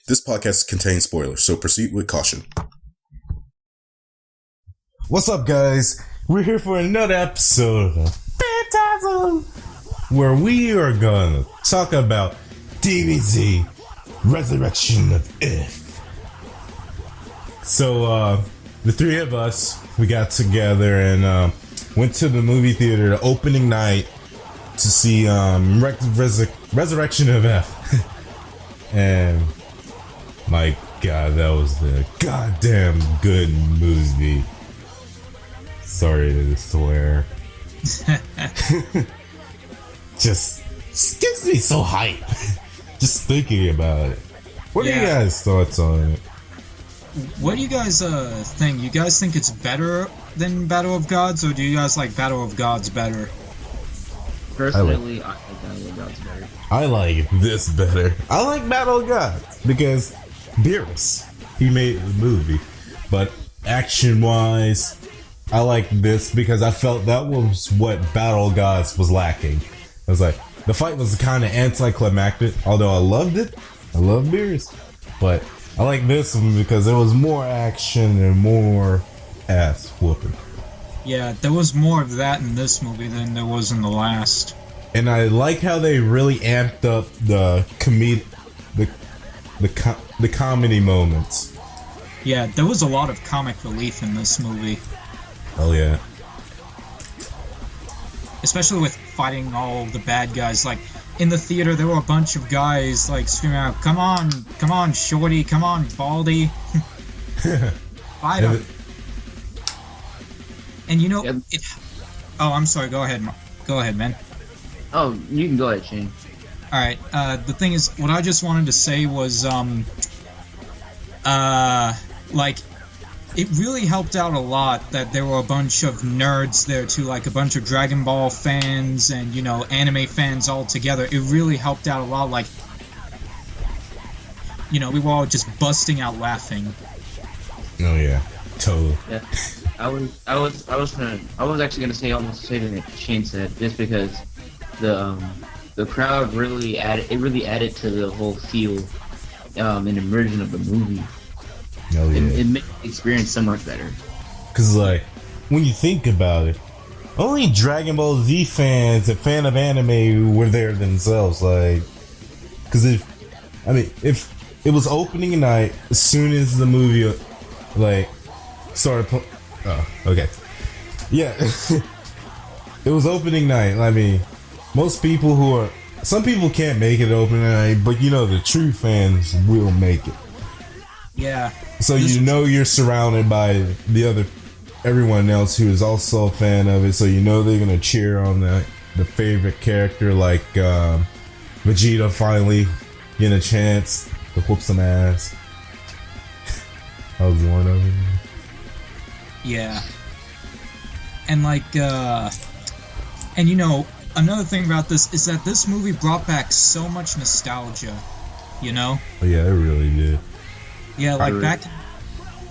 This podcast contains spoilers, so proceed with caution. What's up, guys? We're here for another episode of Fantasm, where we are gonna talk about DBZ Resurrection of Earth. So, the three of us, we got together and went to the movie theater the opening night to see Resurrection of Earth. And my God, that was a goddamn good movie. Sorry to swear. just gets me so hyped. Just thinking about it. What are you guys' thoughts on it? What do you guys think? You guys think it's better than Battle of Gods, or do you guys like Battle of Gods better? Personally, I like Battle of Gods better. I like this better. I like Battle of Gods because Beerus, he made the movie. But action-wise, I like this because I felt that was what Battle of Gods was lacking. I was like, the fight was kind of anticlimactic, although I loved it. I love Beerus. But I like this one because there was more action and more ass whooping. Yeah, there was more of that in this movie than there was in the last. And I like how they really amped up the comedy moments. Yeah, there was a lot of comic relief in this movie. Oh yeah. Especially with fighting all the bad guys. Like, in the theater, there were a bunch of guys, like, screaming out, come on, shorty, come on, baldy. Fight him. And you know, oh, I'm sorry, go ahead, man. Oh, you can go ahead, Shane. Alright, the thing is, what I just wanted to say was, like, it really helped out a lot that there were a bunch of nerds there too, like a bunch of Dragon Ball fans and, you know, anime fans all together. It really helped out a lot, like, you know, we were all just busting out laughing. Oh yeah, totally. Yeah. I was actually gonna say almost the same thing that Shane said, just because the crowd really added to the whole feel and immersion of the movie. Oh yeah. It made the experience so much better. Cause like, when you think about it, only Dragon Ball Z fans and fan of anime were there themselves. Like, cause if it was opening night, as soon as the movie like started. Oh, okay. Yeah. It was opening night. I mean, some people can't make it opening night, but you know, the true fans will make it. Yeah. So you know you're surrounded by everyone else who is also a fan of it, so you know they're gonna cheer on the favorite character, like Vegeta finally getting a chance to whoop some ass. That was one of them. Yeah. And like, and you know, another thing about this is that this movie brought back so much nostalgia, you know? Oh yeah, it really did. Yeah, like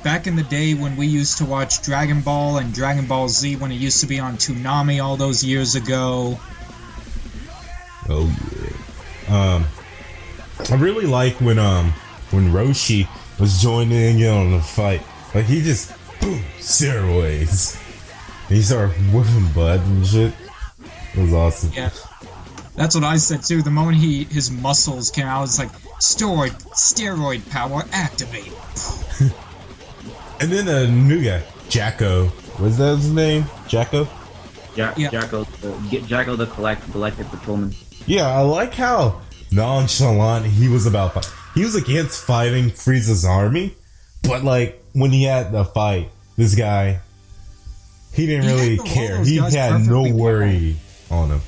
back in the day when we used to watch Dragon Ball and Dragon Ball Z when it used to be on Toonami all those years ago. Oh yeah. I really like when Roshi was joining in on the fight. Like, he just boom, steroids. And he started whooping butt and shit. It was awesome. Yeah. That's what I said too. The moment his muscles came out, it's like steroid power activate. And then a new guy, Jacko. Was that his name? Jacko? Yeah. Jacko the Galactic Patrolman. Yeah, I like how nonchalant he was about fight. He was against fighting Frieza's army, but like when he had the fight, this guy, he didn't really care. He had no worry on him.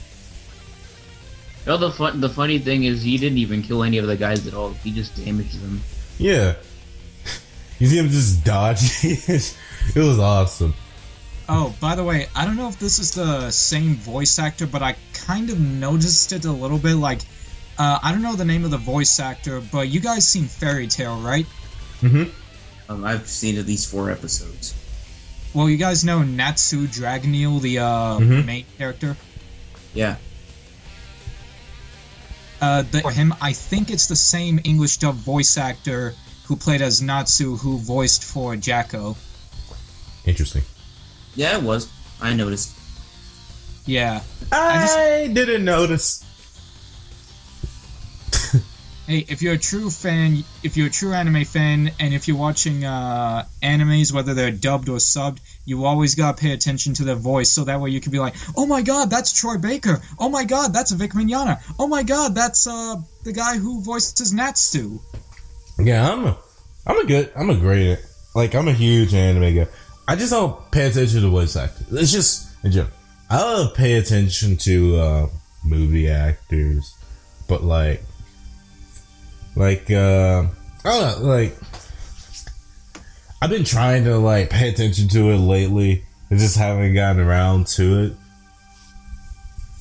No, the funny thing is he didn't even kill any of the guys at all. He just damaged them. Yeah. You see him just dodging. It was awesome. Oh, by the way, I don't know if this is the same voice actor, but I kind of noticed it a little bit. Like, I don't know the name of the voice actor, but you guys seen Fairy Tail, right? Mm-hmm. I've seen at least 4 episodes. Well, you guys know Natsu Dragoneel, the main character? Yeah. For him, I think it's the same English dub voice actor who played as Natsu who voiced for Jacko. Interesting. Yeah, it was. I noticed. Yeah. I didn't notice. Hey, if you're a true fan, if you're a true anime fan, and if you're watching animes, whether they're dubbed or subbed, you always gotta pay attention to their voice, so that way you can be like, oh my god, that's Troy Baker! Oh my god, that's Vic Mignogna! Oh my god, that's the guy who voices Natsu! Yeah, I'm a great, like, I'm a huge anime guy. I just don't pay attention to voice actors. It's just, in general, I don't pay attention to movie actors, but like, I don't know, like, I've been trying to, like, pay attention to it lately, and just haven't gotten around to it.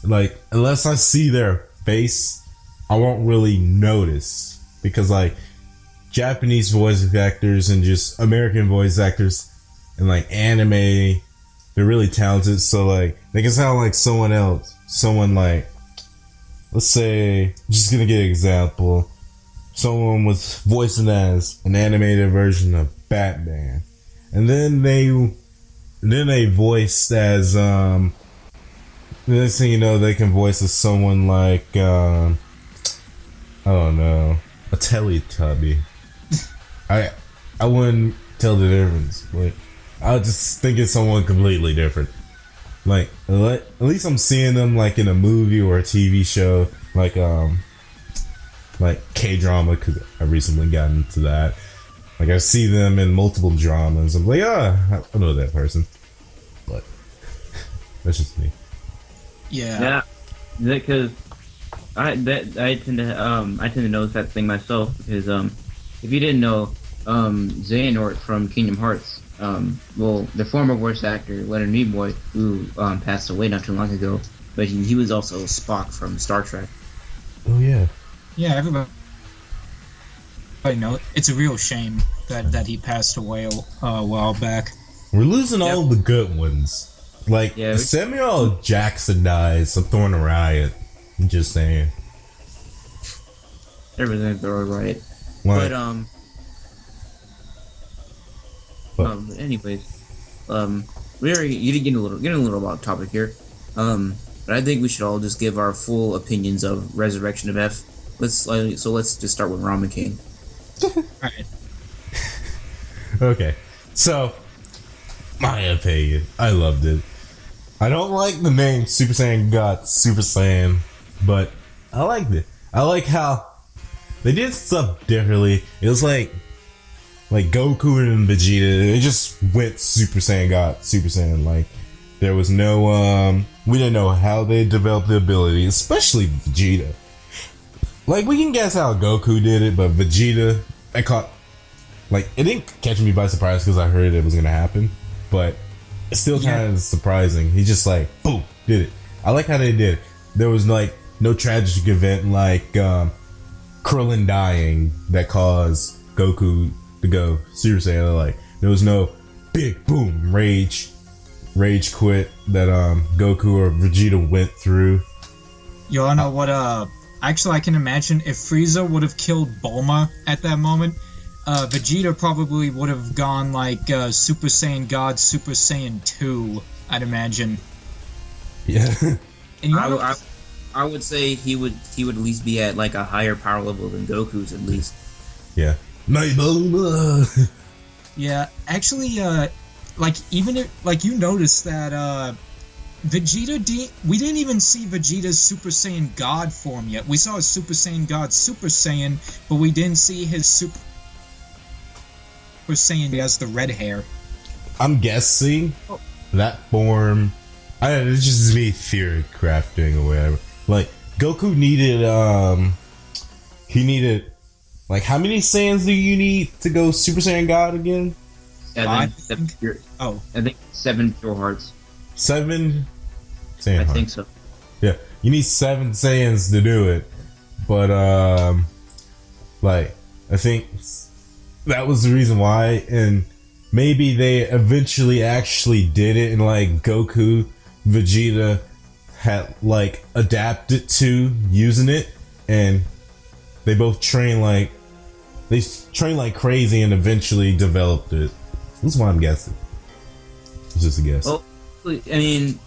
Like, unless I see their face, I won't really notice, because, like, Japanese voice actors and just American voice actors and, like, anime, they're really talented, so, like, they can sound like someone else. Someone, like, let's say, just gonna give an example. Someone was voicing as an animated version of Batman, and then they voiced as the next thing you know, they can voice as someone like I don't know, a Teletubby. I wouldn't tell the difference, but I would just think it's someone completely different. Like, at least I'm seeing them like in a movie or a TV show, like K-drama, because I recently got into that. Like, I see them in multiple dramas. I'm like, I know that person. But that's just me. Yeah. Yeah, because I tend to notice that thing myself, because if you didn't know, Xehanort from Kingdom Hearts, the former voice actor Leonard Nimoy, who passed away not too long ago, but he was also Spock from Star Trek. Oh yeah. Yeah, everybody know it's a real shame that he passed away a while back. We're losing all the good ones. Like, Samuel Jackson dies, I'm throwing a riot. I'm just saying. Everything's all right. Like, anyways, you're getting a little off topic here. But I think we should all just give our full opinions of Resurrection of F. Let's just start with Ramen King. Alright. Okay, so my opinion, I loved it. I don't like the name Super Saiyan God, Super Saiyan, but I liked it. I like how they did stuff differently. It was like Goku and Vegeta, they just went Super Saiyan God, Super Saiyan. Like, there was no, we didn't know how they developed the ability, especially Vegeta. Like, we can guess how Goku did it, but Vegeta, it didn't catch me by surprise because I heard it was gonna happen, but it's still kind of surprising. He just, like, boom, did it. I like how they did it. There was, like, no tragic event like Krillin dying that caused Goku to go Super Saiyan. Like, there was no big boom rage quit that Goku or Vegeta went through. You wanna know what actually I can imagine if Freiza would have killed Bulma at that moment, Vegeta probably would have gone like Super Saiyan God, Super Saiyan 2, I'd imagine. Yeah. And I would say he would at least be at like a higher power level than Goku's at least. Yeah. My Bulma. Yeah, actually, you noticed that Vegeta we didn't even see Vegeta's Super Saiyan God form yet. We saw his Super Saiyan God Super Saiyan, but we didn't see his Super Saiyan who has the red hair. I'm guessing that form, it's just me theory crafting or whatever. Like, Goku needed, like, how many Saiyans do you need to go Super Saiyan God again? I think 7 pure hearts. 7 Saiyan hearts. I think so. Yeah, you need 7 Saiyans to do it. But, I think that was the reason why, and maybe they eventually actually did it, and, like, Goku, Vegeta had, like, adapted to using it, and they both train like crazy and eventually developed it. That's what I'm guessing. It's just a guess. Well, I mean,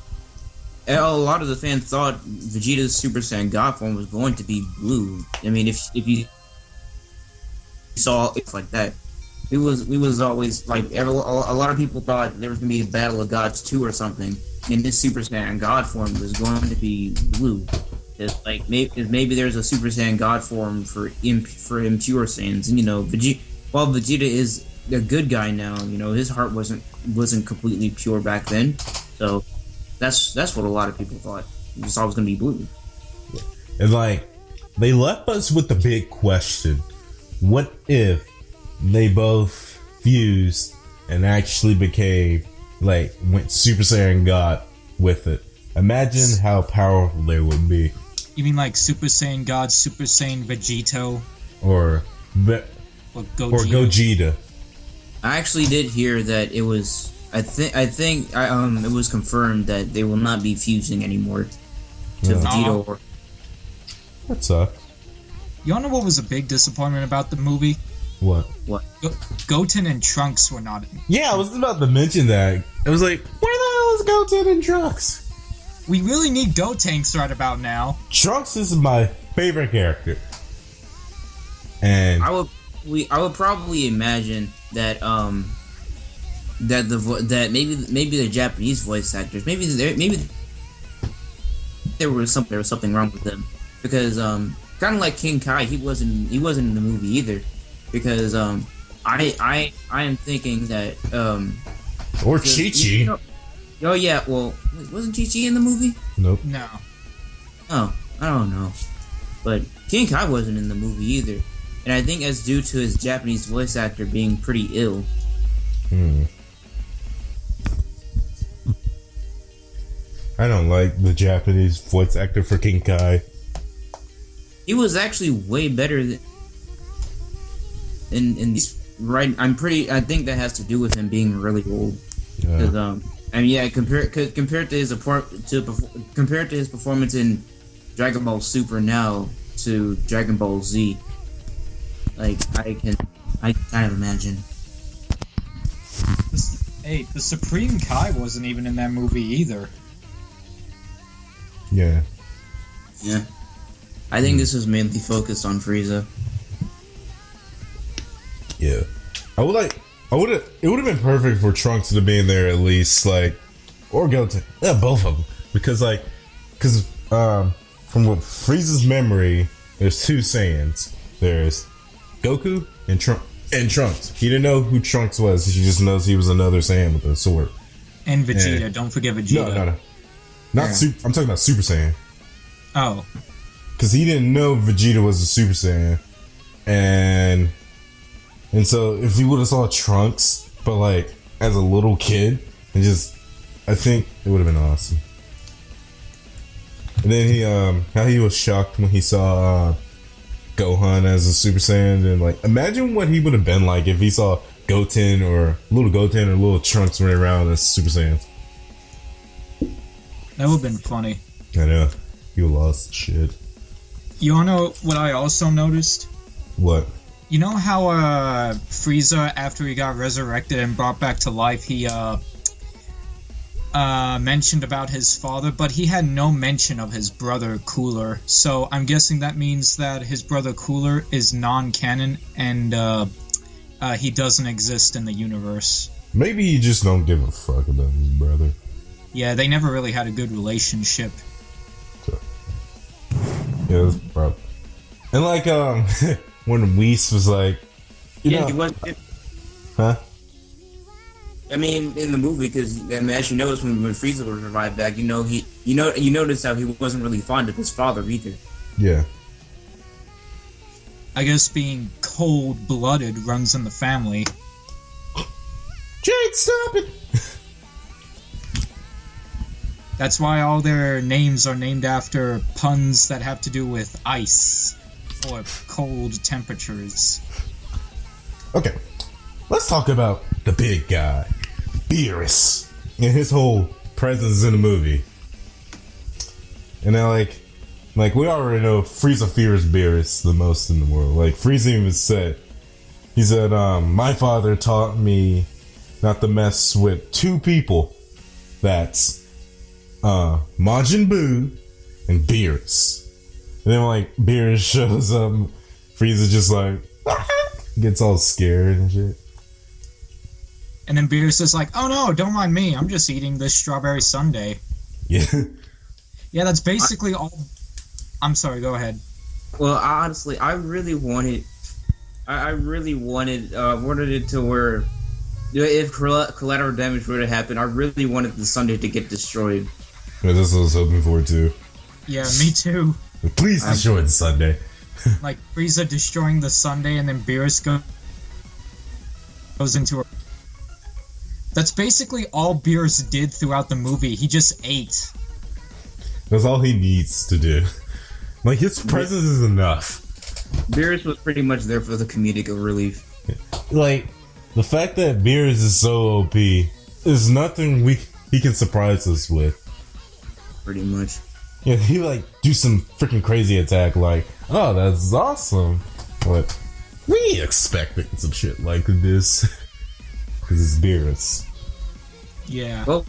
a lot of the fans thought Vegeta's Super Saiyan God form was going to be blue. I mean, if you saw it like that, we was always like a lot of people thought there was gonna be a Battle of Gods 2 or something, and this Super Saiyan God form was going to be blue. It's like maybe there's a Super Saiyan God form for impure Saiyans, and while Vegeta is a good guy now, his heart wasn't completely pure back then, so that's what a lot of people thought. They just thought it was gonna be blue. And like, they left us with the big question: what if they both fused and actually became went Super Saiyan God with it? Imagine how powerful they would be. You mean like Super Saiyan God, Super Saiyan Vegito, or Gogeta? I actually did hear that it was. I think it was confirmed that they will not be fusing anymore to Vegito. Or that sucks. You wanna know what was a big disappointment about the movie? What? Goten and Trunks were not in. Yeah, I was about to mention that. I was like, where the hell is Goten and Trunks? We really need Gotenks right about now. Trunks is my favorite character, and I would probably imagine that that maybe the Japanese voice actors maybe there was something wrong with them, because kind of like King Kai, he wasn't in the movie either, because I am thinking that or Chi-Chi. Oh yeah, well, wasn't Chi-Chi in the movie? Nope. No. Oh, I don't know, but King Kai wasn't in the movie either, and I think that's due to his Japanese voice actor being pretty ill. I don't like the Japanese voice actor for King Kai. He was actually way better than in these. Right, I think that has to do with him being really old. Because compared to his performance in Dragon Ball Super now to Dragon Ball Z, I can kind of imagine. Hey, the Supreme Kai wasn't even in that movie either. Yeah. I think this was mainly focused on Freiza. Yeah. It would have been perfect for Trunks to be in there at least, or Goten. Yeah, both of them. Because from what Frieza's memory, there's two Saiyans. There's Goku and Trunks. He didn't know who Trunks was. He just knows he was another Saiyan with a sword. And Vegeta. Don't forget Vegeta. No. I'm talking about Super Saiyan. Oh. Because he didn't know Vegeta was a Super Saiyan. And so if he would have saw Trunks, but as a little kid, I think it would have been awesome. And then how he was shocked when he saw Gohan as a Super Saiyan, and imagine what he would have been like if he saw Goten or little Trunks running around as Super Saiyans. That would have been funny. I know. He lost shit. You wanna know what I also noticed? What? You know how Frieza, after he got resurrected and brought back to life, he mentioned about his father, but he had no mention of his brother Cooler. So I'm guessing that means that his brother Cooler is non-canon and he doesn't exist in the universe. Maybe he just don't give a fuck about his brother. Yeah, they never really had a good relationship. So, yeah, that's probably. And when Whis was he wasn't. Huh? I mean, in the movie, because as you notice when Frieza was revived back, you notice how he wasn't really fond of his father either. Yeah. I guess being cold-blooded runs in the family. Jade, stop it! That's why all their names are named after puns that have to do with ice or cold temperatures. Okay, let's talk about the big guy, Beerus, and his whole presence in the movie. And now, Like, we already know Frieza fears Beerus the most in the world. Like, Frieza even said, he said, my father taught me not to mess with two people. That's, Majin Buu and Beerus. And then, like, Beerus shows up, Frieza just, like, gets all scared and shit. And then Beerus is like, oh no, don't mind me. I'm just eating this strawberry sundae. Yeah. Yeah, that's basically all. I'm sorry, go ahead. Well, honestly, I really wanted it to where if collateral damage were to happen, I really wanted the Sunday to get destroyed. Yeah, that's what I was hoping for, too. Yeah, me too. But please destroy the Sunday. Like, Frieza destroying the sundae and then Beerus goes into a... That's basically all Beerus did throughout the movie. He just ate. That's all he needs to do. Like, his presence is enough. Beerus was pretty much there for the comedic relief. Like, the fact that Beerus is so OP is nothing he can surprise us with. Pretty much. Yeah, he like do some freaking crazy attack like, oh, that's awesome. But we expected some shit like this. Because it's Beerus. Yeah. Well,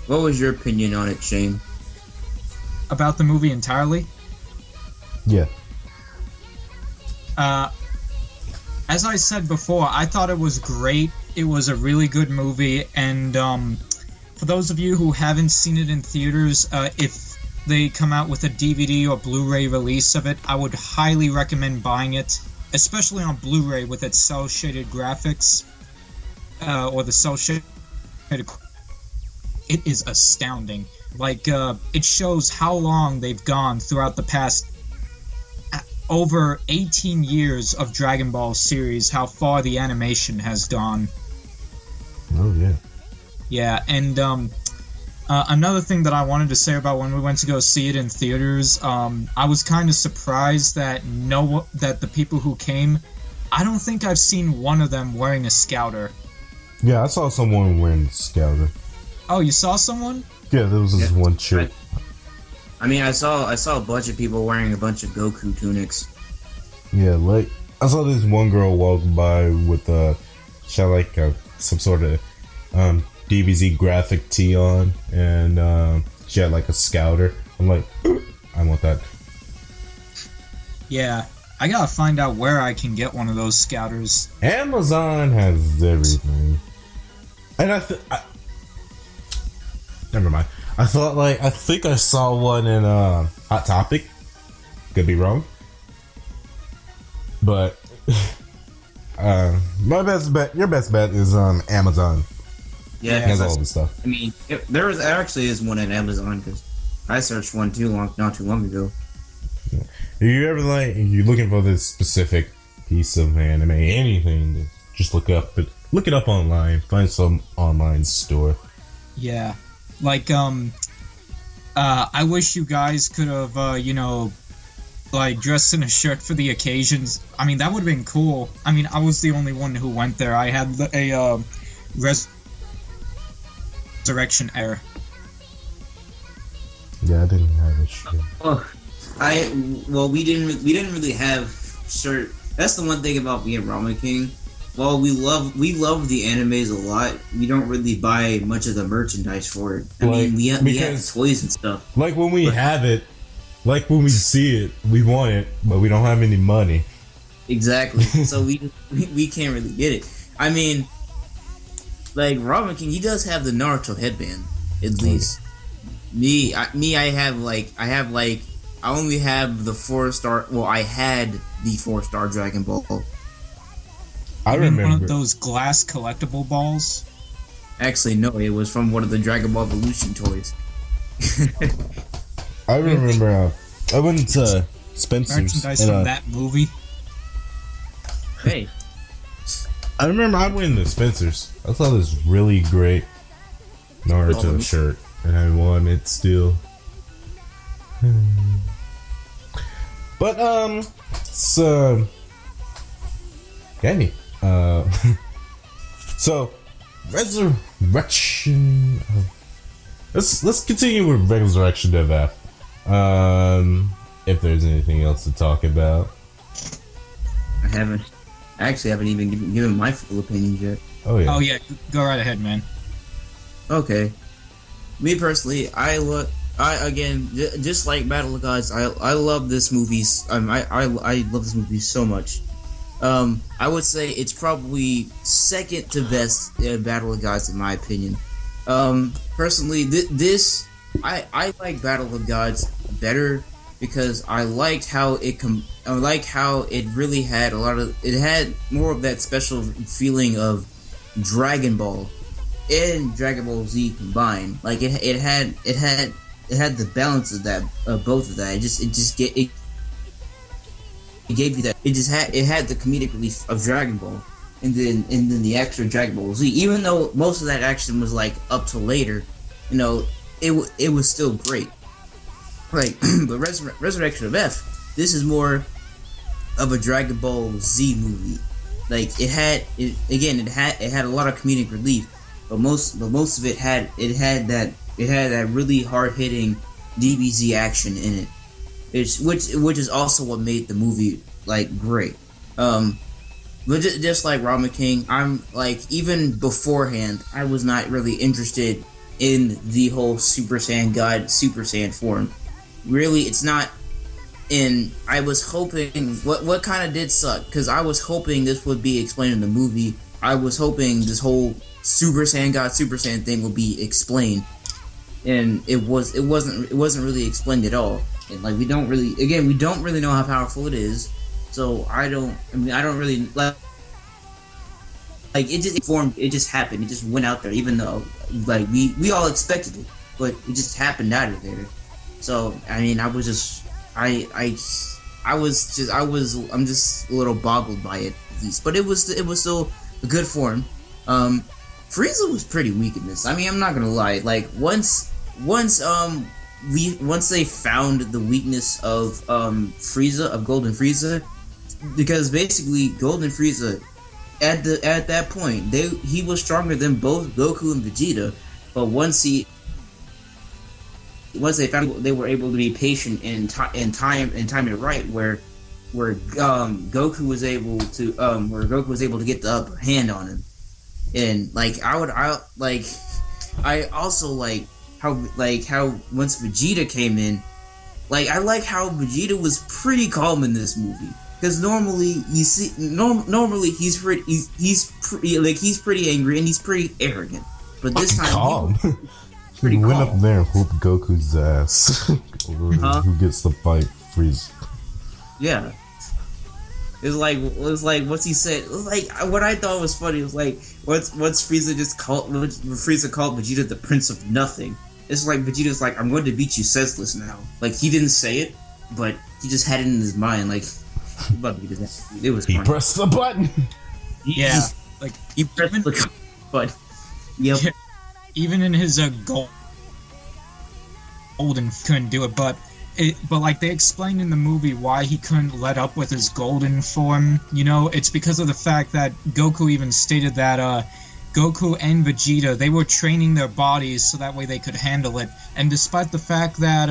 what was your opinion on it, Shane? About the movie entirely? Yeah. As I said before, I thought it was great. It was a really good movie, and for those of you who haven't seen it in theaters, if they come out with a DVD or Blu-ray release of it, I would highly recommend buying it, especially on Blu-ray with its cel-shaded graphics, or the cel-shaded. It is astounding. Like, it shows how long they've gone throughout the past over 18 years of Dragon Ball series, how far the animation has gone. Oh, yeah. Yeah, and another thing that I wanted to say about when we went to go see it in theaters, I was kind of surprised that the people who came, I don't think I've seen one of them wearing a Scouter. Yeah, I saw someone wearing a Scouter. Oh, you saw someone? Yeah, there was this one chick. I mean, I saw a bunch of people wearing a bunch of Goku tunics. Yeah, like, I saw this one girl walk by with she had like some sort of DBZ graphic tee on, and she had like a Scouter. I'm like, I want that. Yeah, I gotta find out where I can get one of those Scouters. Amazon has everything. And never mind. I think I saw one in Hot Topic. Could be wrong. But my best bet, your best bet is Amazon. Yeah, it has all the stuff. I mean, there actually is one at Amazon because I searched one not too long ago. Yeah. If you ever you're looking for this specific piece of anime, anything, just look it up online. Find some online store. Yeah, like I wish you guys could have like dressed in a shirt for the occasions. I mean, that would have been cool. I mean, I was the only one who went there. I had a resurrection error. Yeah, I didn't have a shirt. We didn't really have shirt. That's the one thing about being Ramen King. While we love the animes a lot, we don't really buy much of the merchandise for it. I mean, we have toys and stuff. Like when we have it, like when we see it, we want it, but we don't have any money. Exactly. So we can't really get it. I mean, like Ramen King, he does have the Naruto headband, at least. Me, I only have the 4-star. Well, I had the 4-star Dragon Ball. I remember one of those glass collectible balls. Actually, no, it was from one of the Dragon Ball Evolution toys. I remember I went to Spencer's. Merchandise from that movie. Hey. I remember I went to Spencer's. I saw this really great Naruto shirt, and I won it still. But, so... Danny. So, Resurrection of... Let's continue with Resurrection of F. if there's anything else to talk about. I actually haven't even given my full opinions yet. Oh yeah. Oh yeah, go right ahead, man. Okay. Me personally, just like Battle of Gods, I love this movie. I love this movie so much. I would say it's probably second to best Battle of Gods in my opinion. Personally, I like Battle of Gods better because I liked how it really had it had more of that special feeling of Dragon Ball and Dragon Ball Z combined. Like it had the balance of that, both of that. It gave you that. It had the comedic relief of Dragon Ball, and then the extra Dragon Ball Z. Even though most of that action was like up to later, it was still great. Right, but Resurrection of F, this is more of a Dragon Ball Z movie. Like it had a lot of comedic relief, but most of it had that really hard hitting DBZ action in it, which is also what made the movie like great. But just like Ramen King, I'm like, even beforehand, I was not really interested in the whole Super Saiyan God, Super Saiyan form. Really, it's not. And I was hoping what kind of did suck, because I was hoping this would be explained in the movie. I was hoping this whole Super Saiyan God, Super Saiyan thing would be explained, and it wasn't really explained at all. And like we don't really know how powerful it is. So I don't really like it just formed. It just happened. It just went out there, even though like we all expected it, but it just happened out of there. So I mean, I'm just a little boggled by it at least, but it was still a good form. Frieza was pretty weak in this. I mean, I'm not gonna lie. Like once they found the weakness of Frieza, of Golden Frieza, because basically Golden Frieza at that point he was stronger than both Goku and Vegeta, but once they found, they were able to be patient and time it right, where Goku was able to get the upper hand on him. And like I also like how once Vegeta came in, like I like how Vegeta was pretty calm in this movie, because normally he's pretty angry and he's pretty arrogant, but this time calm. He went calm. up there and whooped Goku's ass. Who gets the fight? Frieza. Yeah. It's like what's he said? It was like what I thought was funny was like once Frieza called Vegeta the Prince of Nothing. It's like Vegeta's like, I'm going to beat you senseless now. Like he didn't say it, but he just had it in his mind. Like it was. He funny. pressed the button. Yeah, like He pressed the button. Yep. Yeah. Even in his golden couldn't do it, but like they explained in the movie why he couldn't let up with his golden form. It's because of the fact that Goku even stated that Goku and Vegeta, they were training their bodies so that way they could handle it. And despite the fact that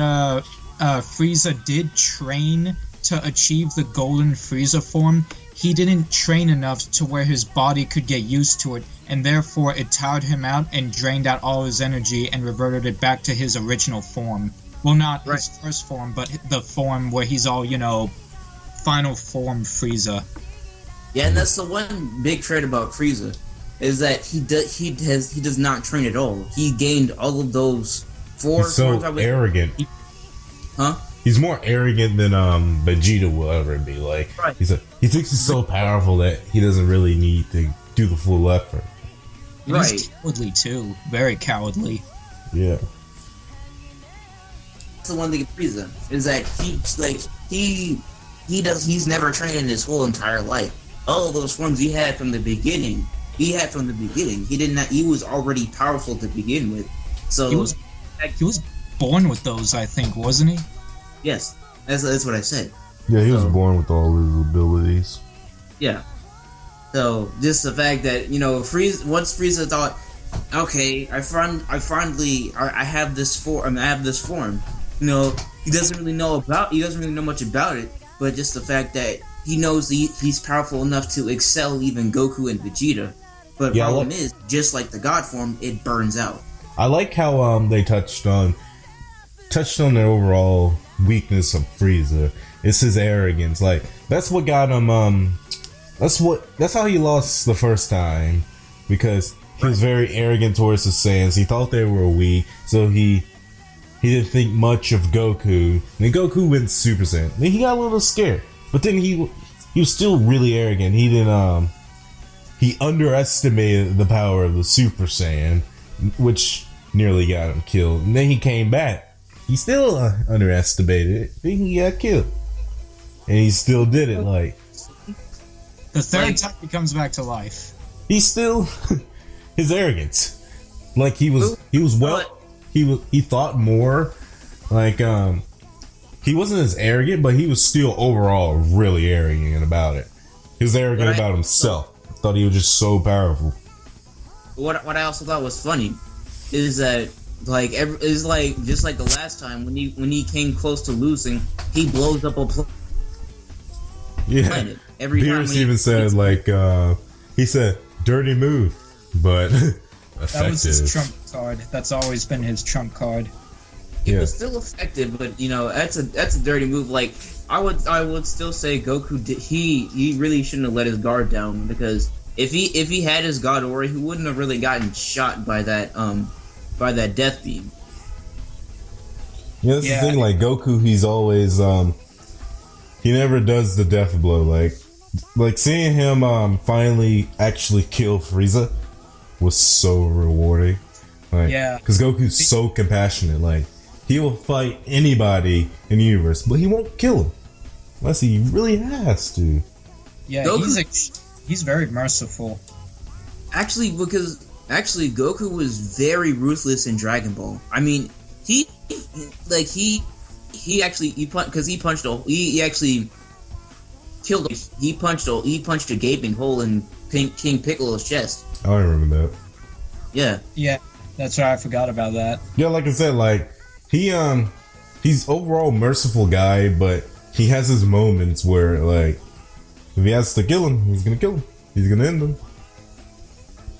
Frieza did train to achieve the golden Frieza form, he didn't train enough to where his body could get used to it, and therefore it tired him out and drained out all his energy and reverted it back to his original form. Well, not his first form, but the form where he's all, final form Frieza. Yeah, and that's the one big trait about Frieza, is that he does not train at all. He gained all of those four. He's so arrogant. He's more arrogant than Vegeta will ever be. Like he thinks he's so powerful that he doesn't really need to do the full effort. He's cowardly too, very cowardly. Yeah. That's the one thing with Frieza, is that he's never trained in his whole entire life. All of those forms he had from the beginning. He was already powerful to begin with. So he was born with those, I think, wasn't he? Yes, that's what I said. Yeah, he was born with all his abilities. Yeah. So just the fact that once Frieza thought, okay, I have this form. he doesn't really know much about it, but just the fact that he knows he's powerful enough to excel even Goku and Vegeta. But problem is, just like the God form, it burns out. I like how they touched on the overall weakness of Frieza. It's his arrogance. Like that's what got him. That's how he lost the first time, because he was very arrogant towards the Saiyans. He thought they were weak, so he didn't think much of Goku. And then Goku went Super Saiyan. Then he got a little scared, but then he was still really arrogant. He didn't he underestimated the power of the Super Saiyan, which nearly got him killed. And then he came back. He still underestimated it. Then he got killed, and he still did it. Like the third time he comes back to life. He's still his arrogance. Like he thought more. Like he wasn't as arrogant, but he was still overall really arrogant about it. He was arrogant about himself. Thought he was just so powerful. What I also thought was funny is that just like the last time when he came close to losing, he blows up a planet. Every Beerus time even said he said dirty move, but effective. That was his trump card. That's always been his trump card. It was still effective, but that's a dirty move. Like I would still say Goku he really shouldn't have let his guard down, because if he had his God aura, he wouldn't have really gotten shot by that death beam. Yeah, that's the thing. Like Goku, he's always he never does the death blow. Like seeing him finally actually kill Frieza was so rewarding. Because Goku's so compassionate. Like he will fight anybody in the universe, but he won't kill him unless he really has to. Yeah, he's very merciful. Actually, Goku was very ruthless in Dragon Ball. I mean, he punched a gaping hole in King Piccolo's chest. I remember that. Yeah, that's right. I forgot about that. Yeah, like I said, like he's overall merciful guy, but he has his moments where like if he has to kill him, he's gonna kill him. He's gonna end him.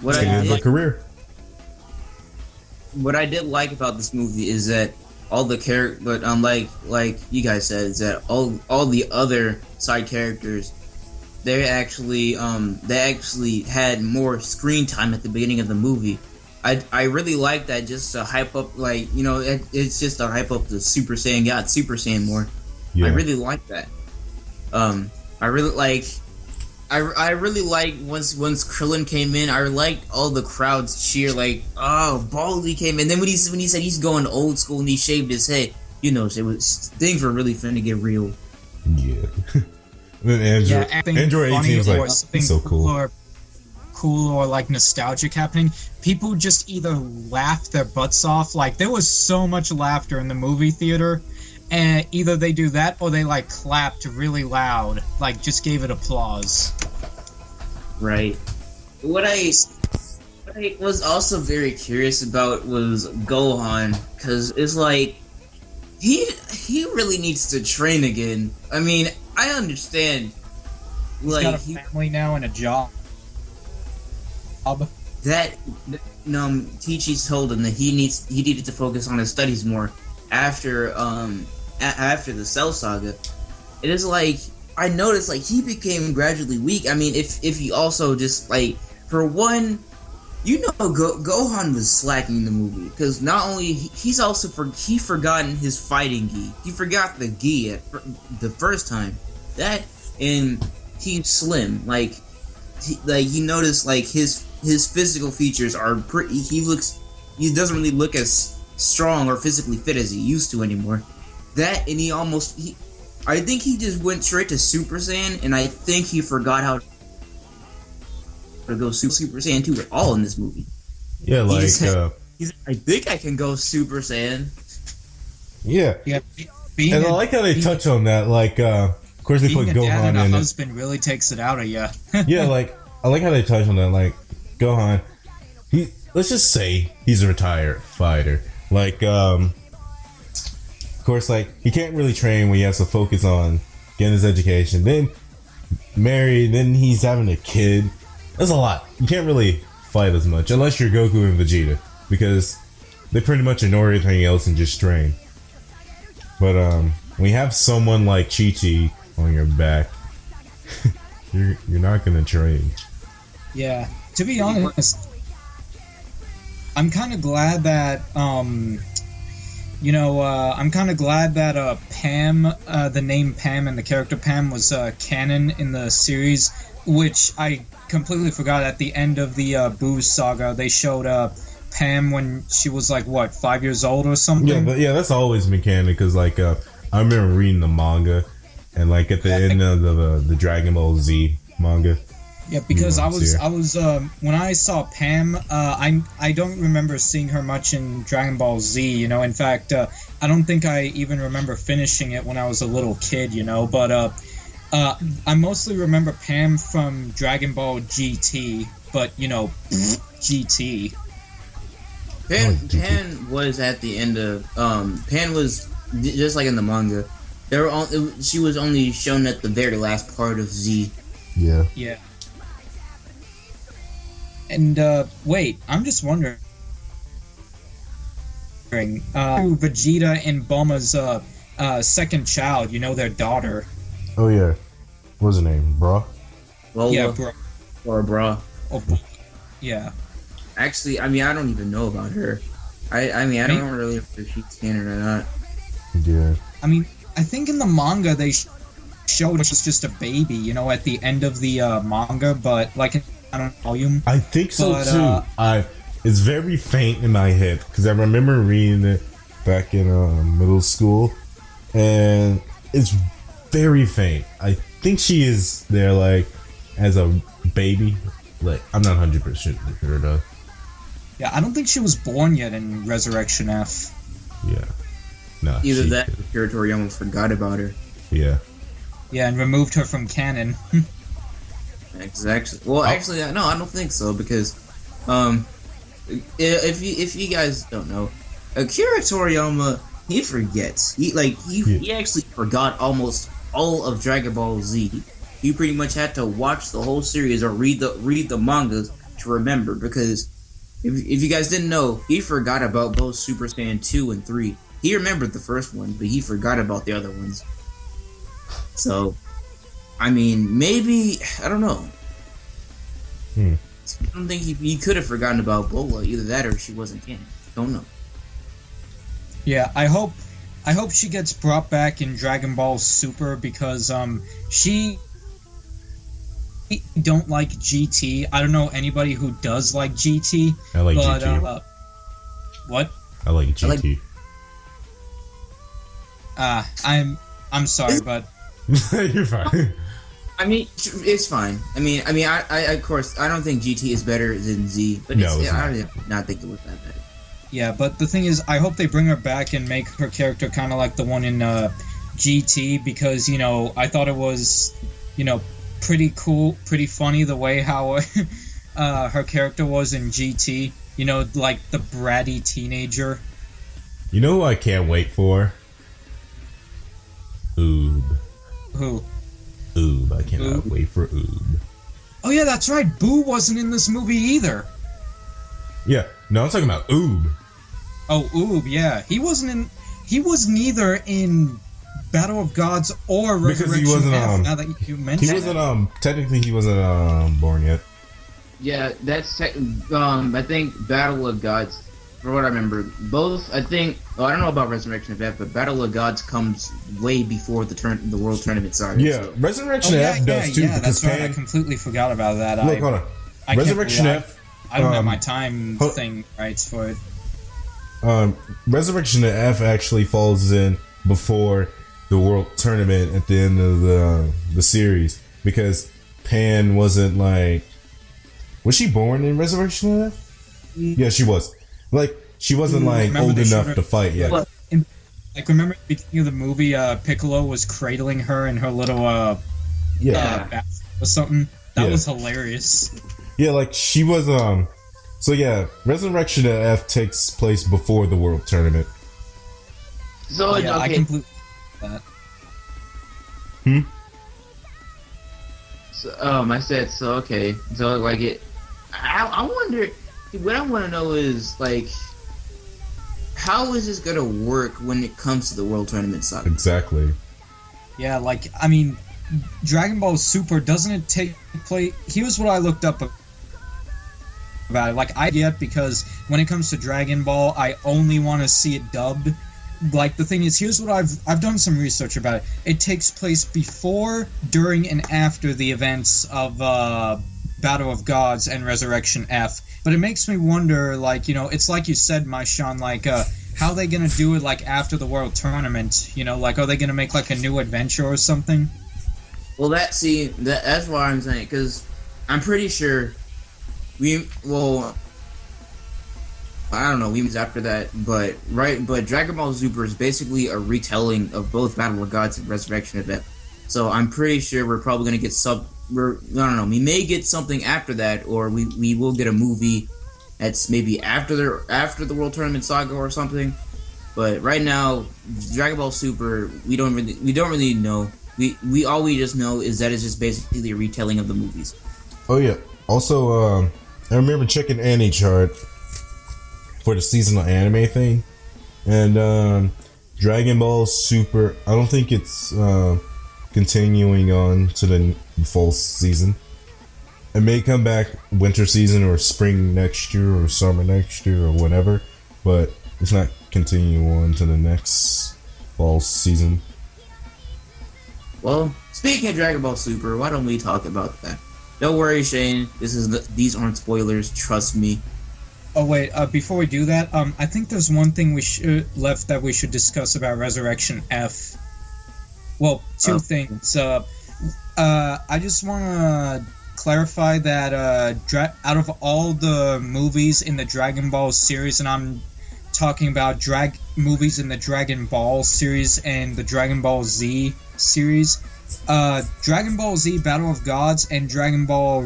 He's gonna end their career. What I did like about this movie is that all the like you guys said, is that all the other side characters, they actually had more screen time at the beginning of the movie. I really like that, just to hype up, it's just to hype up the Super Saiyan God, Super Saiyan more. Yeah. I really like that. I really like once Krillin came in, I liked all the crowds cheer like, oh, Baldy came in. And then when he said he's going old school and he shaved his head, things were really finna get real. Yeah. And then Android 18 was like so cool or like nostalgic happening. People just either laughed their butts off. Like there was so much laughter in the movie theater, and either they do that or they like clapped really loud, like just gave it applause. Right. What I was also very curious about was Gohan, because it's like he really needs to train again. I mean, I understand. He's got a family now and a job. That Teachers told him that he needed to focus on his studies more after the Cell Saga. It is like I noticed like he became gradually weak. I mean, if he also just like, for one, Gohan was slacking in the movie, because not only he forgotten his fighting gi. He forgot the gi at the first time. That, and he's slim. Like you notice like his physical features are pretty. He doesn't really look as strong or physically fit as he used to anymore. That, and I think he just went straight to Super Saiyan, and I think he forgot how to go Super Saiyan 2 at all in this movie. Yeah, like I think I can go Super Saiyan. Yeah. And I like how they touch on that. Like, of course, they put Gohan in. Being a husband really takes it out of you. Yeah, like I like how they touch on that. Like Gohan, let's just say he's a retired fighter. Like, of course, like, he can't really train when he has to focus on getting his education. Then married, then he's having a kid. That's a lot. You can't really fight as much unless you're Goku and Vegeta, because they pretty much ignore everything else and just train. But when you have someone like Chi-Chi on your back, you're not gonna train. Yeah. To be honest, I'm kind of glad that I'm kind of glad that Pam, the name Pam and the character Pam was canon in the series, which I completely forgot. At the end of the Boo saga, they showed Pam when she was like, what, 5 years old or something? Yeah, that's always mechanic, because like I remember reading the manga, and like at the end of the Dragon Ball Z manga. Yeah, because I was when I saw Pam, I don't remember seeing her much in Dragon Ball Z. You know, in fact, I don't think I even remember finishing it when I was a little kid. You know, but I mostly remember Pam from Dragon Ball GT. But you know, GT. Pan was at the end of Pan was just like in the manga. She was only shown at the very last part of Z. Yeah. Yeah. And wait, I'm just wondering. Vegeta and Bulma's second child, you know, their daughter. Oh yeah. What's her name? Bra? Lola. Yeah, bro. Or Bra. Oh, yeah. Actually, I mean, I don't even know about her. I don't really know if she's canon or not. Yeah. I mean, I think in the manga they showed her as just a baby, you know, at the end of the manga, but like in volume. I think so But, too. It's very faint in my head because I remember reading it back in middle school, and it's very faint. I think she is there like as a baby. Like, I'm not 100% sure though. Yeah, I don't think she was born yet in Resurrection F. Yeah. No. Either that or Akira Toriyama forgot about her. Yeah. Yeah, and removed her from canon. Exactly. Well, actually, no, I don't think so, because if you guys don't know, Akira Toriyama, he forgets. He actually forgot almost all of Dragon Ball Z. You pretty much had to watch the whole series or read the mangas to remember, because if you guys didn't know, he forgot about both Super Saiyan 2 and 3. He remembered the first one, but he forgot about the other ones. So, I mean, maybe, I don't know. I don't think he could have forgotten about Bola. Either that or she wasn't canon. Don't know. Yeah, I hope she gets brought back in Dragon Ball Super, because she don't like GT. I don't know anybody who does like GT. I like GT. What? I like GT. I'm sorry, but you're fine. I mean, it's fine. I mean, I of course, I don't think GT is better than Z, but I do not think it was that better. Yeah, but the thing is, I hope they bring her back and make her character kind of like the one in GT, because, you know, I thought it was, you know, pretty cool, pretty funny the way how her character was in GT. You know, like the bratty teenager. You know who I can't wait for? Oob. Who? Oob. I cannot wait for Oob. Oh yeah, that's right. Boo wasn't in this movie either. Yeah, no, I'm talking about Oob. Oh, Oob, yeah. He wasn't either in Battle of Gods or Resurrection because he wasn't F, now that you mentioned he wasn't technically he wasn't born yet. Yeah, that's I think Battle of Gods, for what I remember, both, I think, I don't know about Resurrection of F, but Battle of Gods comes way before the World Tournament saga. Yeah, so. Resurrection F does too. Yeah, because that's right. I completely forgot about that. Look, hold on. Resurrection F. I don't have my time thing rights for it. Resurrection of F actually falls in before the World Tournament at the end of the series, because Pan wasn't like... Was she born in Resurrection of F? Yeah, she was. Like, she wasn't like old enough to fight yet. Well, remember at the beginning of the movie, Piccolo was cradling her in her little bath or something? That was hilarious. Yeah, like she was so yeah, Resurrection of F takes place before the World Tournament. So Yeah, I okay. completely that. So, I said so. Okay. So like it. I wonder. What I want to know is like, how is this gonna work when it comes to the World Tournament side? Exactly. Yeah, like I mean, Dragon Ball Super doesn't it take place? Here's what I looked up about it. Like I get because when it comes to Dragon Ball, I only want to see it dubbed. Like the thing is, here's what I've done some research about it. It takes place before, during, and after the events of Battle of Gods and Resurrection F. But it makes me wonder, like, you know, it's like you said, my Sean, like, how are they gonna do it, like, after the World Tournament? You know, like, are they gonna make, like, a new adventure or something? Well, that's what I'm saying, because I'm pretty sure I don't know, we was after that, but Dragon Ball Super is basically a retelling of both Battle of Gods and Resurrection event. So I'm pretty sure we're probably gonna get I don't know, we may get something after that, or we will get a movie that's maybe after the World Tournament saga or something. But right now, Dragon Ball Super, we don't really know. We all we just know is that it's just basically a retelling of the movies. Oh yeah. Also, I remember checking AniChart for the seasonal anime thing, and Dragon Ball Super. I don't think it's continuing on to the fall season. It may come back winter season or spring next year or summer next year or whatever, but it's not continuing on to the next fall season. Well, speaking of Dragon Ball Super, why don't we talk about that? Don't worry, Shane. These aren't spoilers. Trust me. Oh wait, before we do that, I think there's one thing we should discuss about Resurrection F. Well, two things. I just want to clarify that out of all the movies in the Dragon Ball series, and I'm talking about movies in the Dragon Ball series and the Dragon Ball Z series, Dragon Ball Z Battle of Gods and Dragon Ball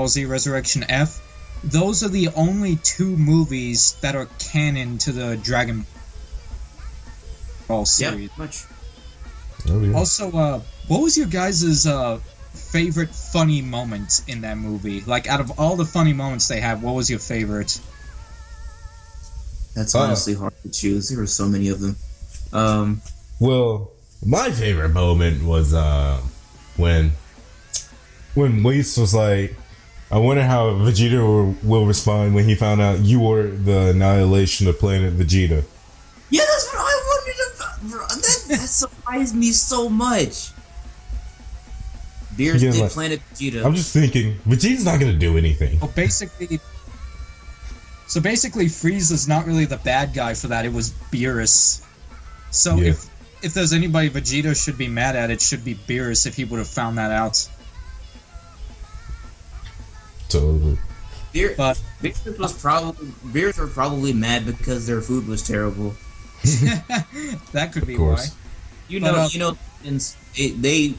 Z Resurrection F, those are the only two movies that are canon to the Dragon Ball series. Yep, much. Oh, yeah. Also, what was your guys' favorite funny moment in that movie? Like, out of all the funny moments they have, what was your favorite? That's honestly hard to choose. There were so many of them. Well, my favorite moment was when Whis was like, I wonder how Vegeta will respond when he found out you were the annihilation of planet Vegeta. Yeah, that's what I wondered about, bro. That surprised me so much. Beerus did Planet Vegeta. I'm just thinking, Vegeta's not gonna do anything. Well, basically, Frieza's not really the bad guy for that. It was Beerus. So Yeah. if there's anybody Vegeta should be mad at, it should be Beerus if he would have found that out. Totally. But Beerus were probably mad because their food was terrible. that could be Of course. why. You But, know,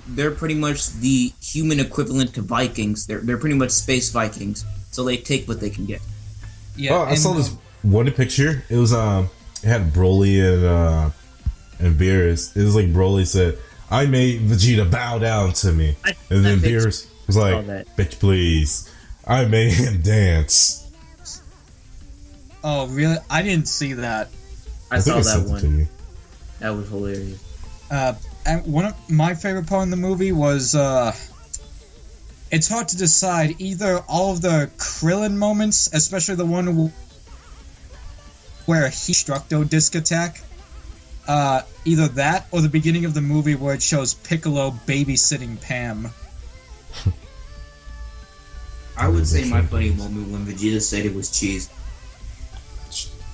they're pretty much the human equivalent to Vikings. They're pretty much space Vikings, so they take what they can get. Yeah, Oh, I saw this one picture. It was it had Broly and Beerus. It was like Broly said, "I made Vegeta bow down to me," and then Beerus was like, "Bitch, please." I made him dance. Oh, really? I didn't see that. I saw think that sent it to one. you. That was hilarious. And one of my favorite part in the movie was, it's hard to decide. Either all of the Krillin moments, especially the one where he Destructo disc attack, either that or the beginning of the movie where it shows Piccolo babysitting Pam. I would say my funny moment when Vegeta said it was cheese.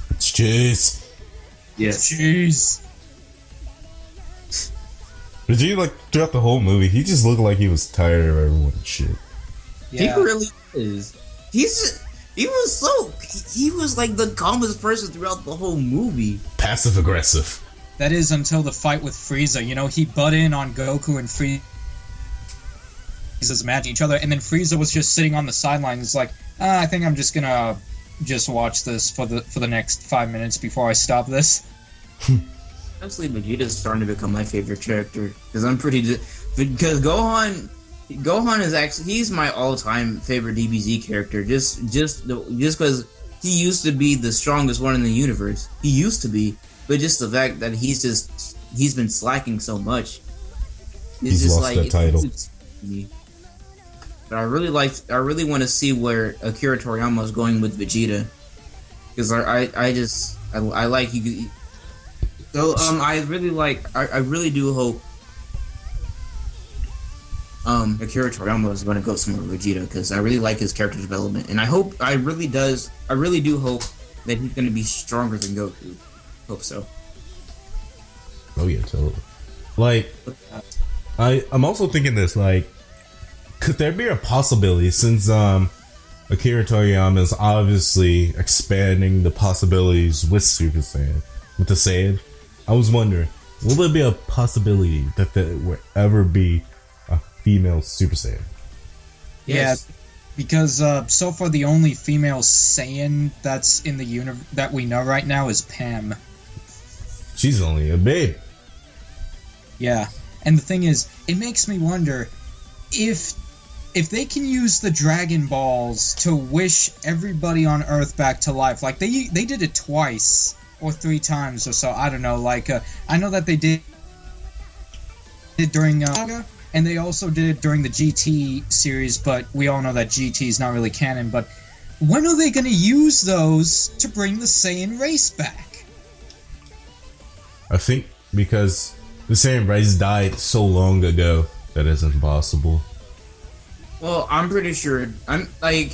It's cheese. Yes. Jeez. Vegeta, like, throughout the whole movie, he just looked like he was tired of everyone and shit. Yeah. He really is. He was like the calmest person throughout the whole movie. Passive aggressive. That is until the fight with Frieza. You know, he butt in on Goku and Frieza's matching each other, and then Frieza was just sitting on the sidelines like, I think I'm just gonna just watch this for the next 5 minutes before I stop this. Honestly, Vegeta's starting to become my favorite character because because Gohan is actually he's my all-time favorite DBZ character. Just because he used to be the strongest one in the universe. He used to be, but just the fact that he's been slacking so much. He's just lost that title. But I really want to see where Akira Toriyama is going with Vegeta, because I like you. So I really do hope Akira Toriyama is going to go somewhere with Vegeta, because I really like his character development, and I really do hope that he's going to be stronger than Goku. Hope so. Oh yeah, totally. Like, I'm also thinking this, like, could there be a possibility, since Akira Toriyama is obviously expanding the possibilities with Super Saiyan, with the Saiyan, I was wondering, will there be a possibility that there will ever be a female Super Saiyan? Yes. Yeah, because so far the only female Saiyan that's in the universe that we know right now is Pam. She's only a babe. Yeah, and the thing is, it makes me wonder if they can use the Dragon Balls to wish everybody on Earth back to life. Like they did it twice or 3 times or so. I don't know. Like I know that they did during Saga, and they also did it during the GT series. But we all know that GT is not really canon. But when are they going to use those to bring the Saiyan race back? I think because the Saiyan race died so long ago that it's impossible. Well, I'm pretty sure. I'm like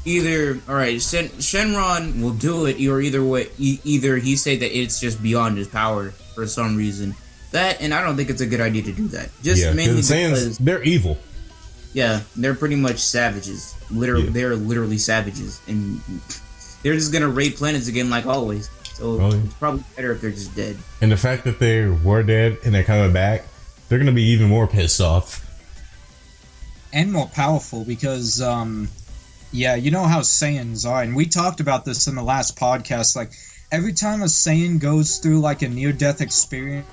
either Shenron will do it, or either he say that it's just beyond his power for some reason. That, and I don't think it's a good idea to do that. Just mainly because they're evil. Yeah, they're pretty much savages. They're literally savages, and they're just gonna raid planets again like always. So it's probably better if they're just dead. And the fact that they were dead and they're coming back, they're gonna be even more pissed off. And more powerful, because yeah, you know how Saiyans are, and we talked about this in the last podcast. Like, every time a Saiyan goes through like a near-death experience,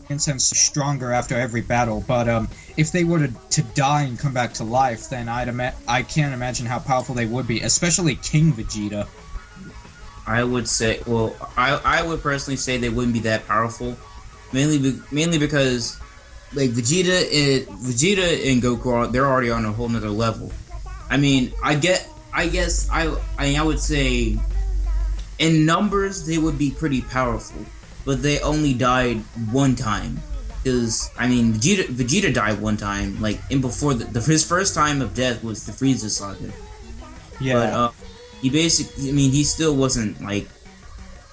and stronger after every battle. But if they were to die and come back to life, then I can't imagine how powerful they would be, especially King Vegeta. I would say, well, I would personally say they wouldn't be that powerful, mainly because like Vegeta and Goku they're already on a whole nother level. I mean, I guess I would say in numbers they would be pretty powerful, but they only died one time. Because I mean, Vegeta died one time, like before his first time of death was the Freiza saga. Yeah. But, he basically, I mean, he still wasn't like.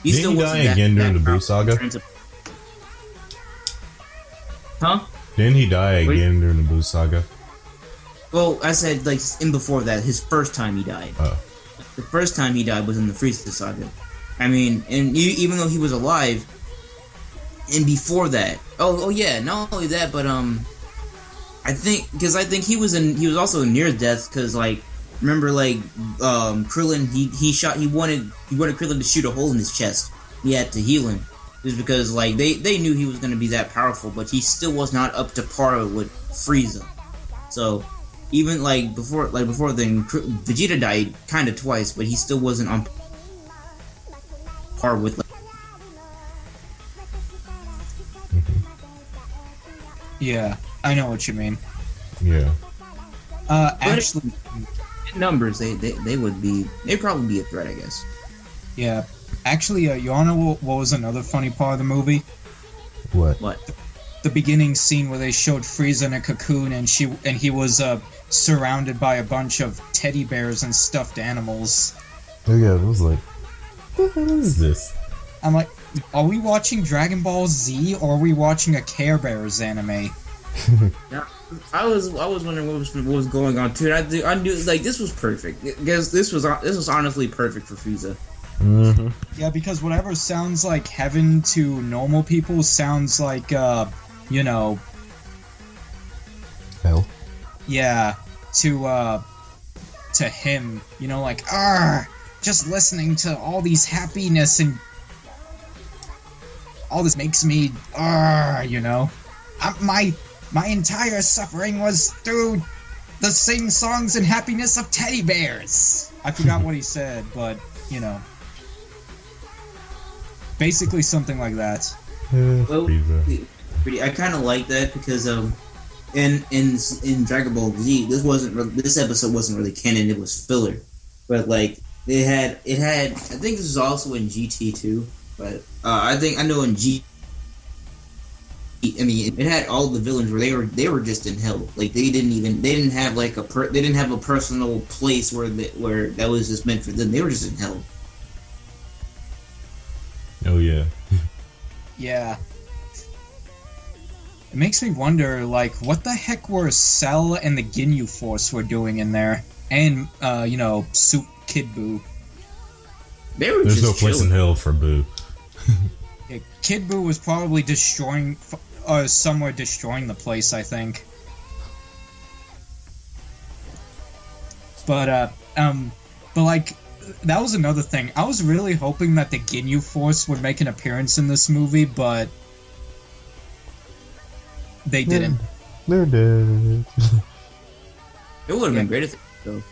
Didn't he die again during the Buu saga? Huh? Didn't he die again during the Buu saga? Well, I said like before that, his first time he died. Oh. The first time he died was in the Freiza saga. I mean, and even though he was alive, and before that, oh yeah, not only that, but I think he was also near death because like. Remember, like, Krillin, he wanted Krillin to shoot a hole in his chest. He had to heal him. Just because, like, they knew he was going to be that powerful, but he still was not up to par with Frieza. So, even, like, before then, Vegeta died kind of twice, but he still wasn't on par with, like... Yeah, I know what you mean. Yeah. Actually... numbers, they'd probably be a threat, I guess. Yeah. Actually, you wanna know what was another funny part of the movie? What? The beginning scene where they showed Frieza in a cocoon and he was surrounded by a bunch of teddy bears and stuffed animals. Oh yeah, it was like, what the hell is this? I'm like, are we watching Dragon Ball Z or are we watching a Care Bears anime? Yeah. I was wondering what was going on too. I knew like this was perfect because this was honestly perfect for Frieza. Mm-hmm. Yeah, because whatever sounds like heaven to normal people sounds like you know, hell. Yeah, to him, you know, like just listening to all these happiness and all this makes me, you know, my entire suffering was through the sing songs and happiness of teddy bears. I forgot what he said, but you know, basically something like that. Well, I kind of like that because in Dragon Ball Z, this episode wasn't really canon; it was filler. But like it had. I think this was also in GT too. But I know in it had all the villains where they were just in hell. Like they didn't have like they didn't have a personal place where that was just meant for them. They were just in hell. Oh yeah. Yeah. It makes me wonder, like, what the heck were Cell and the Ginyu Force were doing in there? And, you know, Kid Buu. There's no place in hell for Boo. Yeah, Kid Buu was probably somewhere destroying the place, I think. But like, that was another thing. I was really hoping that the Ginyu Force would make an appearance in this movie, but they didn't. They're dead. It would have been great if though.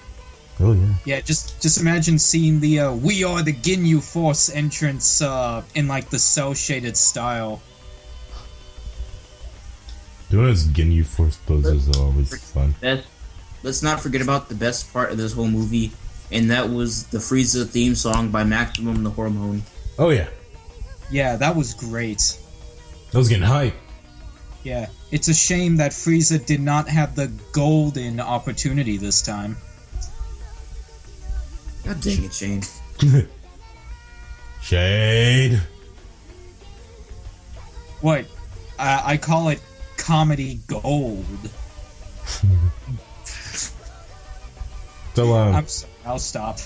Oh yeah. Yeah, just imagine seeing the "We Are the Ginyu Force" entrance in like the cell shaded style. Doing his Ginyu Force poses are always fun. Let's not forget about the best part of this whole movie, and that was the Freiza theme song by Maximum the Hormone. Oh yeah. Yeah, that was great. I was getting hype. Yeah, it's a shame that Freiza did not have the golden opportunity this time. God dang it, Shane. Shade. What? I call it comedy gold. So I'm sorry, I'll stop.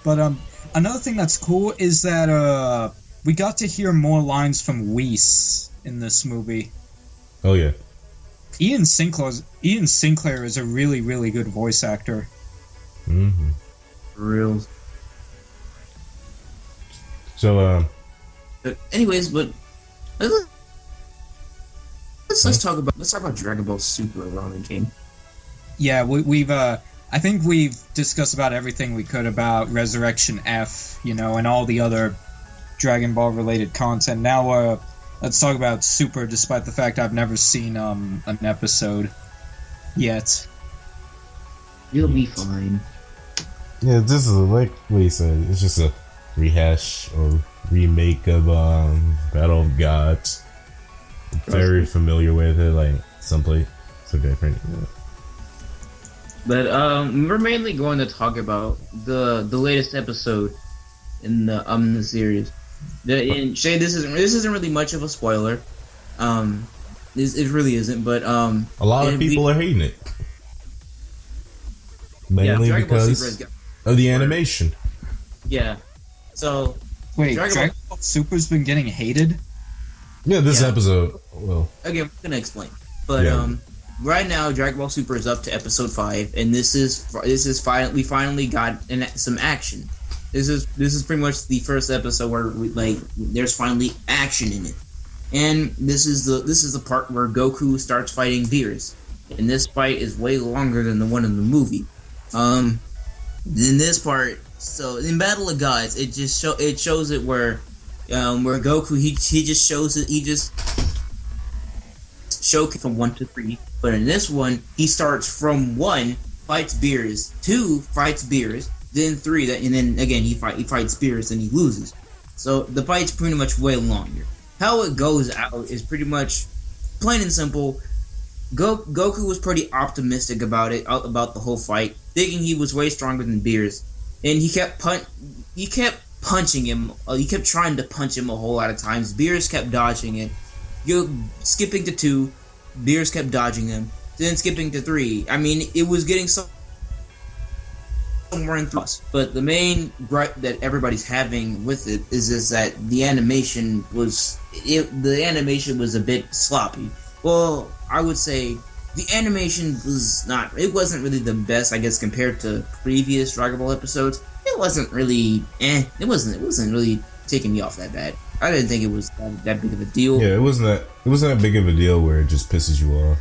But another thing that's cool is that we got to hear more lines from Whis in this movie. Oh yeah. Ian Sinclair is a really, really good voice actor. Mm-hmm. For real. So But anyways, let's talk about Dragon Ball Super Ramen King. Yeah, we've I think we've discussed about everything we could about Resurrection F, you know, and all the other Dragon Ball related content. Now let's talk about Super, despite the fact I've never seen an episode yet. You'll be fine. yeah, this is like what he said. It's just a rehash or remake of Battle of Gods. Very familiar with it, like someplace so different. Yeah. But we're mainly going to talk about the latest episode in the series. And Shay, this isn't really much of a spoiler. It really isn't. But a lot of people are hating it, mainly because of the animation. Yeah. So Wait, Dragon Ball Super's been getting hated? Yeah, this Yeah. episode. Well, Okay, I'm gonna explain. But Yeah. right now Dragon Ball Super is up to episode 5, and we finally got some action. This is pretty much the first episode where there's finally action in it, and this is the part where Goku starts fighting Beerus, and this fight is way longer than the one in the movie. In this part, so in Battle of Gods, it shows it where Goku he just shows it from 1 to 3, but in this one he starts from 1, fights Beerus, 2 fights Beerus, then 3 and then again he fights Beerus and he loses. So the fight's pretty much way longer. How it goes out is pretty much plain and simple. Goku was pretty optimistic about the whole fight, thinking he was way stronger than Beerus, and he kept punching him. He kept trying to punch him a whole lot of times. Beerus kept dodging it. Skipping to 2, Beerus kept dodging him. Then skipping to 3. I mean, it was getting somewhere in us. But the main gripe that everybody's having with it is that the animation was a bit sloppy. Well, I would say the animation wasn't really the best, I guess, compared to previous Dragon Ball episodes. It wasn't really It wasn't really taking me off that bad. I didn't think it was that big of a deal. Yeah, it wasn't that big of a deal where it just pisses you off.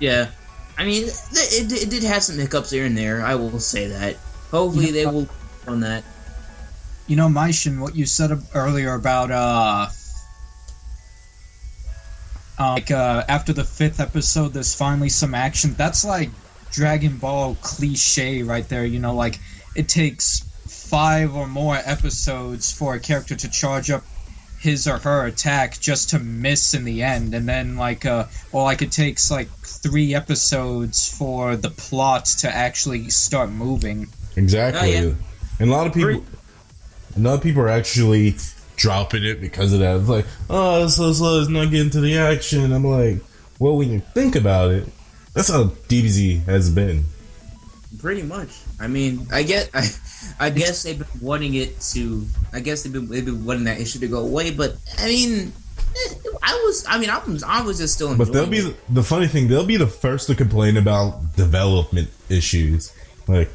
Yeah, I mean, it did have some hiccups here and there. I will say that. Hopefully, they will on that. You know, Maishin, what you said earlier about after the 5th episode, there's finally some action. That's like Dragon Ball cliche right there. You know, like it takes 5 or more episodes for a character to charge up his or her attack just to miss in the end, and then it takes like 3 episodes for the plot to actually start moving. Exactly. Yeah. And a lot of people are actually dropping it because of that. It's like, oh, it's so slow, it's not getting to the action. I'm like, well, when you think about it, that's how DBZ has been. Pretty much. I mean, I guess they've been wanting it to. I guess they've been wanting that issue to go away. But I mean, I was just still enjoying. But they'll be the funny thing. They'll be the first to complain about development issues. Like,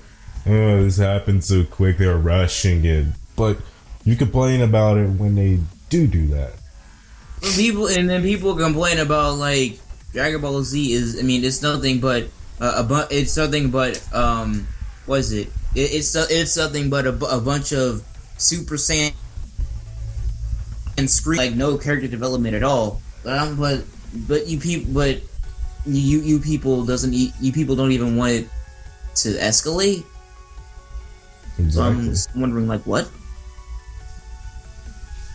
oh, this happened so quick. They were rushing it. But you complain about it when they do that. People complain about like Dragon Ball Z is. I mean, it's nothing but it's nothing but what is it? It's nothing but a bunch of Super Saiyan and screen, like no character development at all. But you people don't even want it to escalate. Exactly. So I'm just wondering, like, what?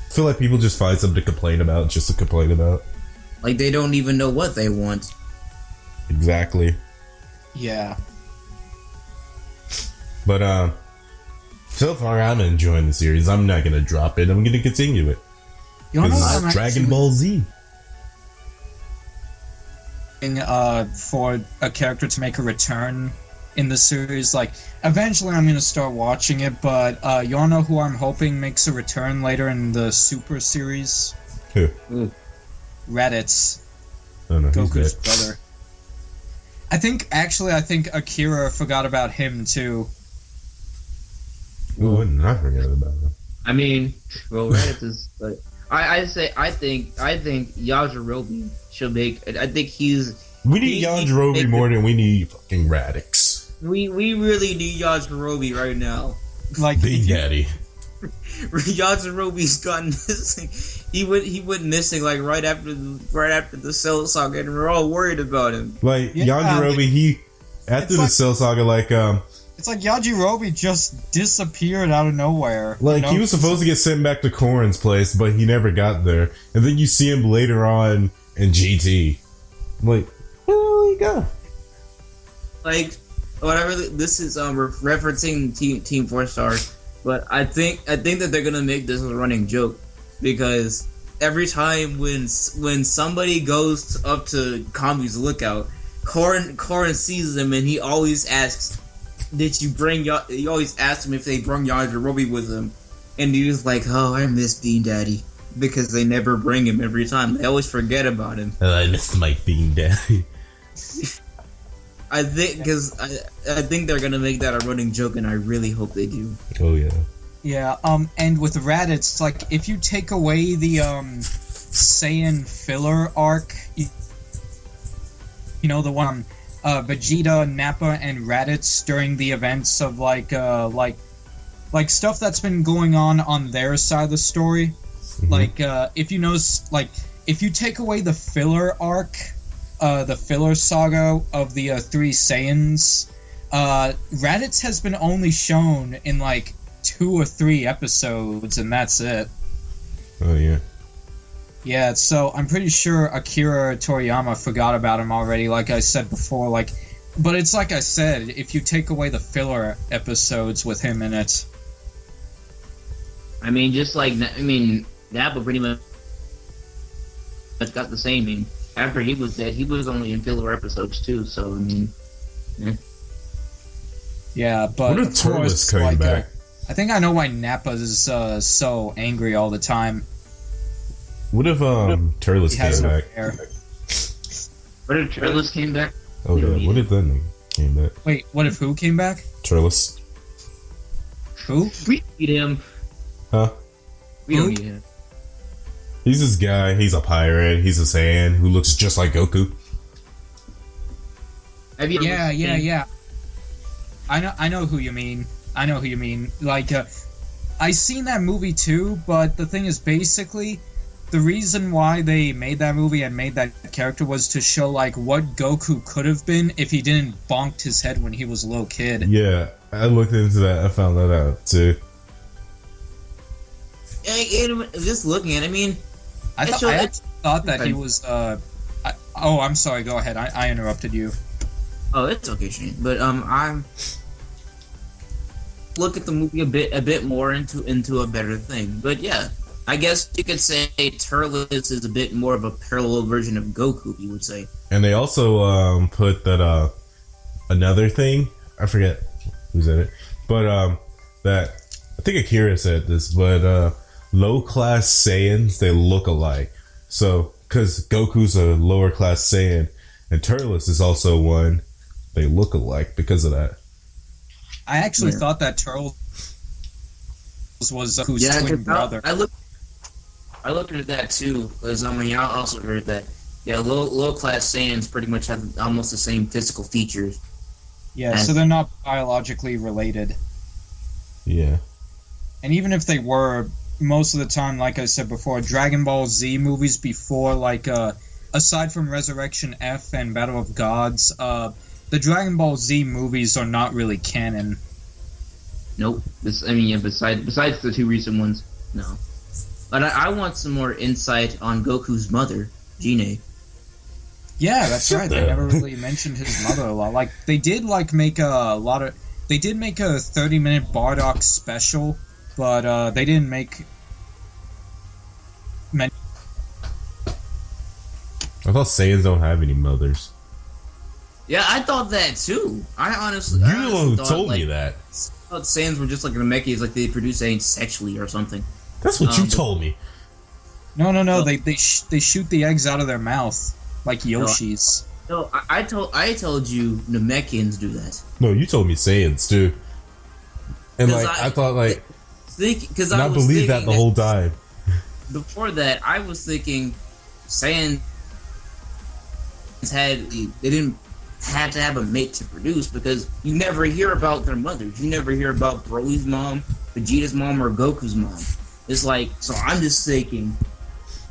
I feel like people just find something to complain about just to complain about. Like they don't even know what they want. Exactly. Yeah. But so far I'm enjoying the series. I'm not gonna drop it. I'm gonna continue it. You know Because it's Dragon Ball Z. For a character to make a return in the series, like eventually I'm gonna start watching it. But you all know who I'm hoping makes a return later in the Super series? Who? Raditz, Oh no, Goku's he's dead. brother. I think Akira forgot about him too. Ooh, I forgot about him. I mean, well, Raditz is like I think Yajirobe should make. I think We need Yajirobe more than we need fucking Radix. We really need Yajirobe right now. Like Big Daddy. Yajirobe's gotten missing. He went missing like right after the Cell Saga, and we're all worried about him. Like Yeah, Yajirobe, after the Cell Saga, it's like Yajirobe just disappeared out of nowhere. like you know? he was supposed to get sent back to Korin's place, but he never got there. And then you see him later on in GT. I'm like, where did he go? Like, whatever. This is referencing Team 4-Star, but I think that they're gonna make this a running joke because every time when somebody goes up to Kami's lookout, Korin sees them and he always asks, "Did you bring He always asks him if they brought Yajirobe with them, and he was like, "Oh, I miss Bean Daddy," because they never bring him every time. They always forget about him. Oh, I missed my Bean Daddy. I think they're gonna make that a running joke, and I really hope they do. Oh yeah. Yeah, and with Raditz, like, if you take away the, Saiyan filler arc, you know, the one, Vegeta, Nappa, and Raditz during the events of, like stuff that's been going on their side of the story. Mm-hmm. Like, if you notice, like, if you take away the filler arc, the filler saga of the, 3 Saiyans, Raditz has been only shown in, like, 2 or 3 episodes, and that's it. Oh yeah. Yeah, so I'm pretty sure Akira Toriyama forgot about him already, like I said before, like, but it's like I said, if you take away the filler episodes with him in it. I mean, Nappa pretty much got the same. I mean, after he was dead, he was only in filler episodes too. So I mean, Yeah, but What if of Turles course, came like, back? I think I know why Nappa is so angry all the time. What if Turles He has came no back? hair. what if Turles came back? Oh yeah. What if that nigga came back? Wait, what if who came back? Turles. Who? We need him. Huh? We don't Who? need him. He's this guy. He's a pirate. He's a Saiyan who looks just like Goku. Have you ever Yeah. I know who you mean. Like, I seen that movie too, but the thing is, basically, the reason why they made that movie and made that character was to show, like, what Goku could have been if he didn't bonked his head when he was a little kid. Yeah, I looked into that. I found that out too. Just looking at it, I mean, I thought that he was, I'm sorry, go ahead. I interrupted you. oh, it's okay, Shane. But I'm look at the movie a bit more into a better thing. But yeah, I guess you could say Turles is a bit more of a parallel version of Goku. You would say. And they also put that another thing. I forget who said it, but that I think Akira said this, but low class Saiyans, they look alike. So because Goku's a lower class Saiyan, and Turles is also one, they look alike because of that. I actually thought that Turles was Goku's twin brother. I looked at that too, because I mean, I also heard that. Yeah, low class Saiyans pretty much have almost the same physical features. Yeah, so they're not biologically related. Yeah. And even if they were, most of the time, like I said before, Dragon Ball Z movies before, like, aside from Resurrection F and Battle of Gods, the Dragon Ball Z movies are not really canon. Nope. Besides the two recent ones, No. But I want some more insight on Goku's mother, Gine. Yeah, that's right. They never really mentioned his mother a lot. Like, they did, like, make a lot of... They did make a 30-minute Bardock special, but they didn't make... I thought Saiyans don't have any mothers. Yeah, I thought that too. I honestly... You're the one who told me that. I thought Saiyans were just like Namekis, like they produce asexually or something. That's what you told me. No. They shoot the eggs out of their mouth like Yoshis. No, I told you Namekians do that. No, you told me Saiyans too. And like I thought like I believe that the whole time. Before that, I was thinking Saiyans they didn't have to have a mate to produce because you never hear about their mothers. You never hear about Broly's mom, Vegeta's mom, or Goku's mom. It's like, so I'm just thinking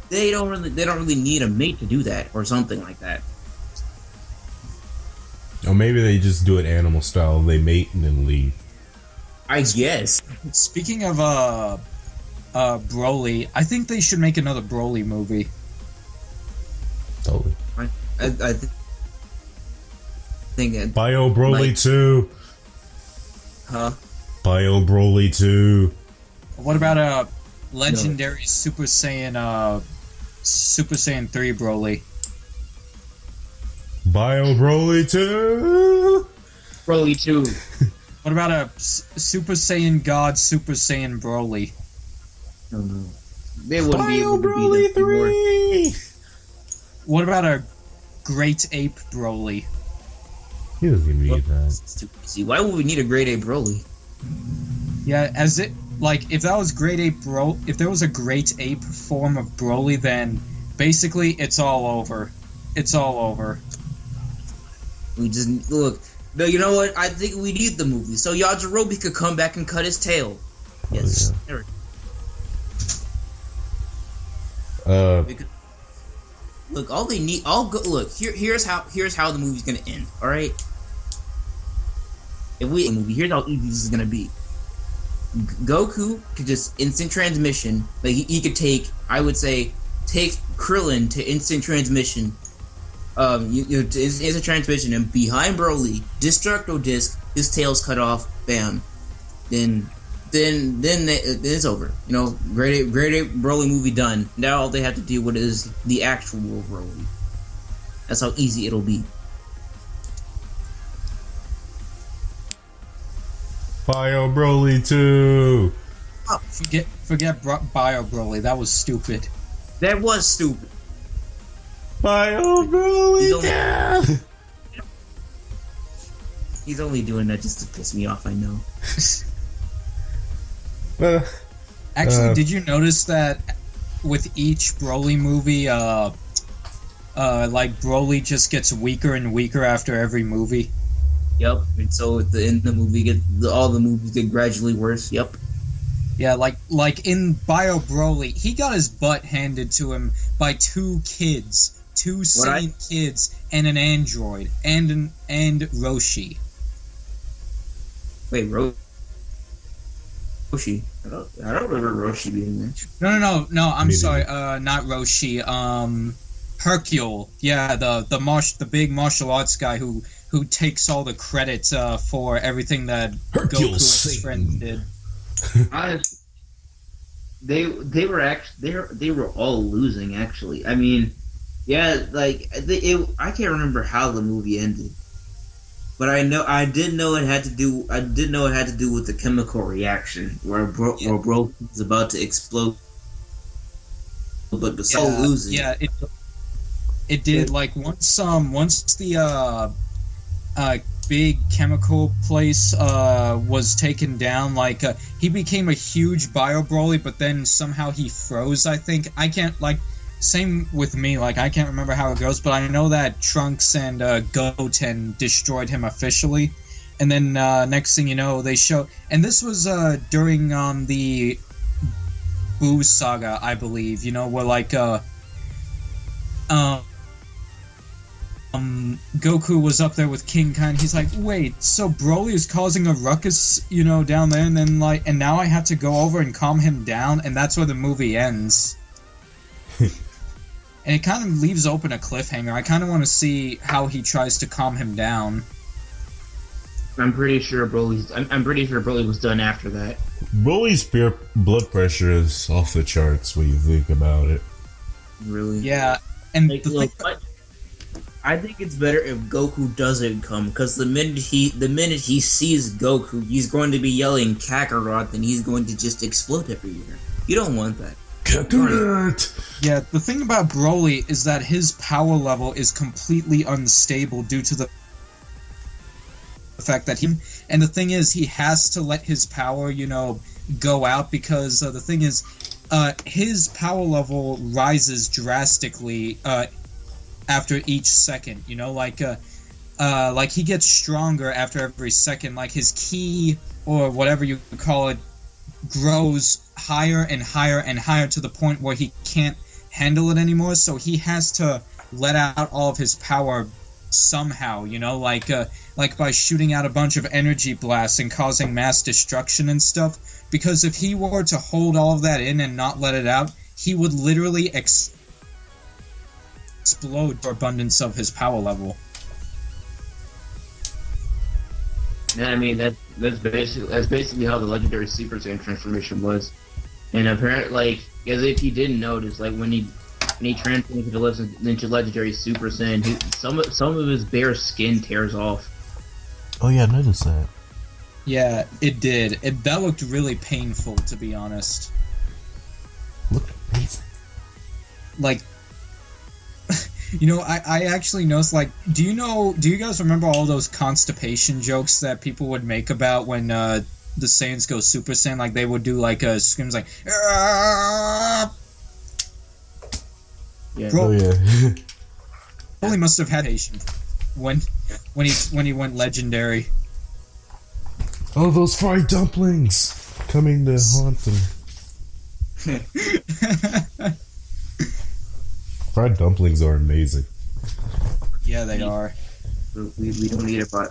they don't really need a mate to do that or something like that. Or maybe they just do it animal style. They mate and then leave. I guess. Speaking of Broly, I think they should make another Broly movie. Totally. I think Bio Broly 2. Huh? Bio Broly 2. What about a legendary Super Saiyan 3 Broly? Bio Broly 2. Broly 2. What about a Super Saiyan God Super Saiyan Broly? No. They wouldn't be Bio able to Broly beat us 3. What about a Great Ape Broly? He doesn't even need that. It's too easy. Why would we need a grade A Broly? Yeah, if that was if there was a Great Ape form of Broly, then basically it's all over. It's all over. We just look. No, you know what? I think we need the movie so Yajirobe could come back and cut his tail. Yes. Oh, yeah. Look, all they need. Look. Here's how the movie's gonna end. All right. Here's how easy this is gonna be. Goku could just instant transmission. Like he could take Krillin to instant transmission. To instant transmission, and behind Broly, Destructo Disc, his tail's cut off. Bam. Then it's over. You know, Great Ape Broly movie done. Now all they have to deal with is the actual Broly. That's how easy it'll be. Bio Broly 2. Oh, Forget Bio Broly. That was stupid. that was stupid. Bio Broly 2. He's only doing that just to piss me off. I know. Actually, did you notice that with each Broly movie, like Broly just gets weaker and weaker after every movie. Yep. And so at the end of the movie, all the movies get gradually worse. Yep. Yeah, like in Bio Broly, he got his butt handed to him by two kids, two Saiyan kids, and an android, and Roshi. Wait, Roshi? I don't remember Roshi being there. No. I'm sorry. Not Roshi. Hercule. Yeah, the big martial arts guy who takes all the credit for everything that Goku and his friends did. Honestly, they were all losing. Actually, I mean, yeah, like I can't remember how the movie ended, but I did know it had to do with the chemical reaction where Bro was about to explode, but was so losing. Yeah, it did. Like once the big chemical place was taken down, like he became a huge Bio Broly, but then somehow he froze. I think I can't same with me. Like I can't remember how it goes, but I know that Trunks and Goten destroyed him officially, and then next thing you know, they show. And this was during the Boo saga, I believe. You know, where like Goku was up there with King Kai, and he's like, wait, so Broly is causing a ruckus, you know, down there, and then and now I have to go over and calm him down, and that's where the movie ends. And it kind of leaves open a cliffhanger. I kind of want to see how he tries to calm him down. I'm pretty sure Broly was done after that. Broly's blood pressure is off the charts when you think about it. Really? Yeah, and I think it's better if Goku doesn't come, because the minute he sees Goku, he's going to be yelling Kakarot, and he's going to just explode everywhere. You don't want that. Kakarot! Yeah, the thing about Broly is that his power level is completely unstable due to the fact that and the thing is, he has to let his power, you know, go out, because the thing is, his power level rises drastically, after each second, you know, like he gets stronger after every second, like his ki, or whatever you call it, grows higher and higher and higher to the point where he can't handle it anymore, so he has to let out all of his power somehow, you know, like by shooting out a bunch of energy blasts and causing mass destruction and stuff, because if he were to hold all of that in and not let it out, he would literally explode for abundance of his power level. Yeah, I mean that's basically how the legendary Super Saiyan transformation was, and apparently, like, as if he didn't notice, like when he transforms into legendary Super Saiyan, some of his bare skin tears off. Oh yeah, I noticed that. Yeah, it did. That looked really painful, to be honest. Look amazing. Like, you know, I actually noticed, like, do you guys remember all those constipation jokes that people would make about when the Saiyans go Super Saiyan? Like, they would do, like, screams like, Aah! Yeah. Oh yeah. Broly must have had patience when he went legendary. Oh, those fried dumplings coming to haunt them. Fried dumplings are amazing. Yeah, they are. We don't need a Bio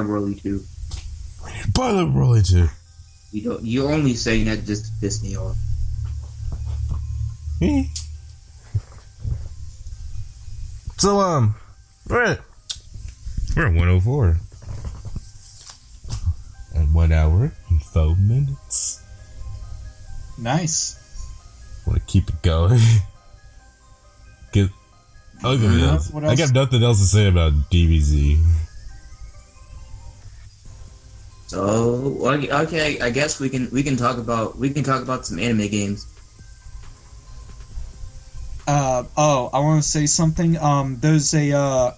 Broly 2. We need Bio Broly 2. You're only saying that just to piss me off. So we're at 104. At 1 hour and 4 minutes. Nice. Want to keep it going. I got nothing else to say about DBZ. So okay, I guess we can talk about some anime games. I want to say something. There's a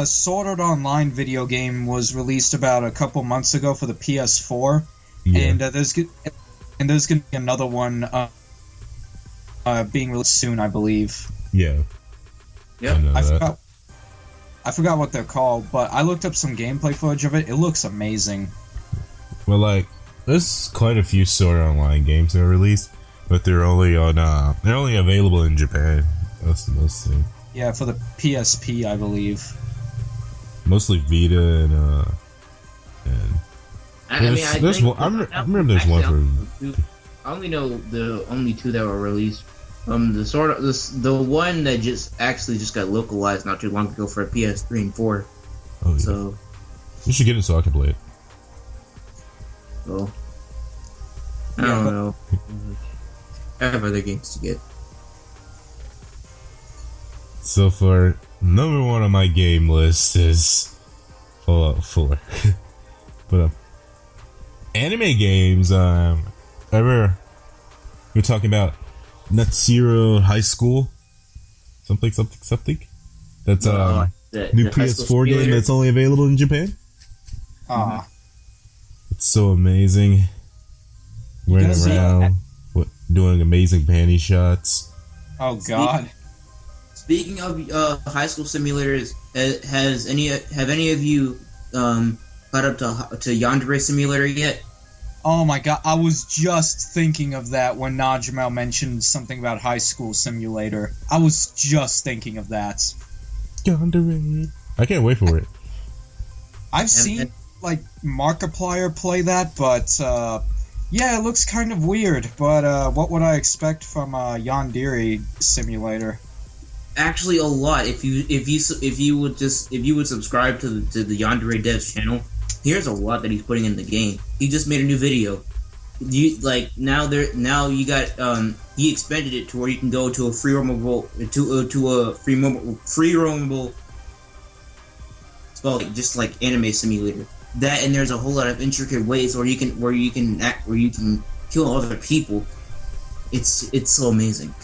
Sword Art Online video game was released about a couple months ago for the PS4, Yeah. and and there's gonna be another one being released soon, I believe. Yeah. Yep. I forgot what they're called, but I looked up some gameplay footage of it. It looks amazing. Well, like, there's quite a few Sword Art Online games that are released, but they're only available in Japan. That's the most thing. Yeah, for the PSP, I believe. Mostly Vita and I mean, I remember there's one for. I only know the only two that were released. The one that just got localized not too long ago for a PS3 and 4. Oh, yeah. So You should get it so I can play it. well, I Yeah, don't but- know. I have other games to get. So far, number one on my game list is Fallout 4. But anime games, we're talking about Net-Zero High School, something. That's new The High School PS4 game Simulator. that's only available in Japan. Ah, It's so amazing. Running gonna see- around, doing amazing panty shots. oh god. Speaking of high school simulators, have any of you caught up to Yandere Simulator yet? Oh my god, I was just thinking of that when Najmal mentioned something about High School Simulator. I was just thinking of that. Yandere. I can't wait for it. I've seen, like, Markiplier play that, but, yeah, it looks kind of weird, but, what would I expect from, Yandere Simulator? Actually, a lot. If you would subscribe to the Yandere Devs channel, here's a lot that he's putting in the game. He just made a new video. He expanded it to where you can go to a free roamable well, just like anime simulator. That, and there's a whole lot of intricate ways where you can kill other people. It's so amazing.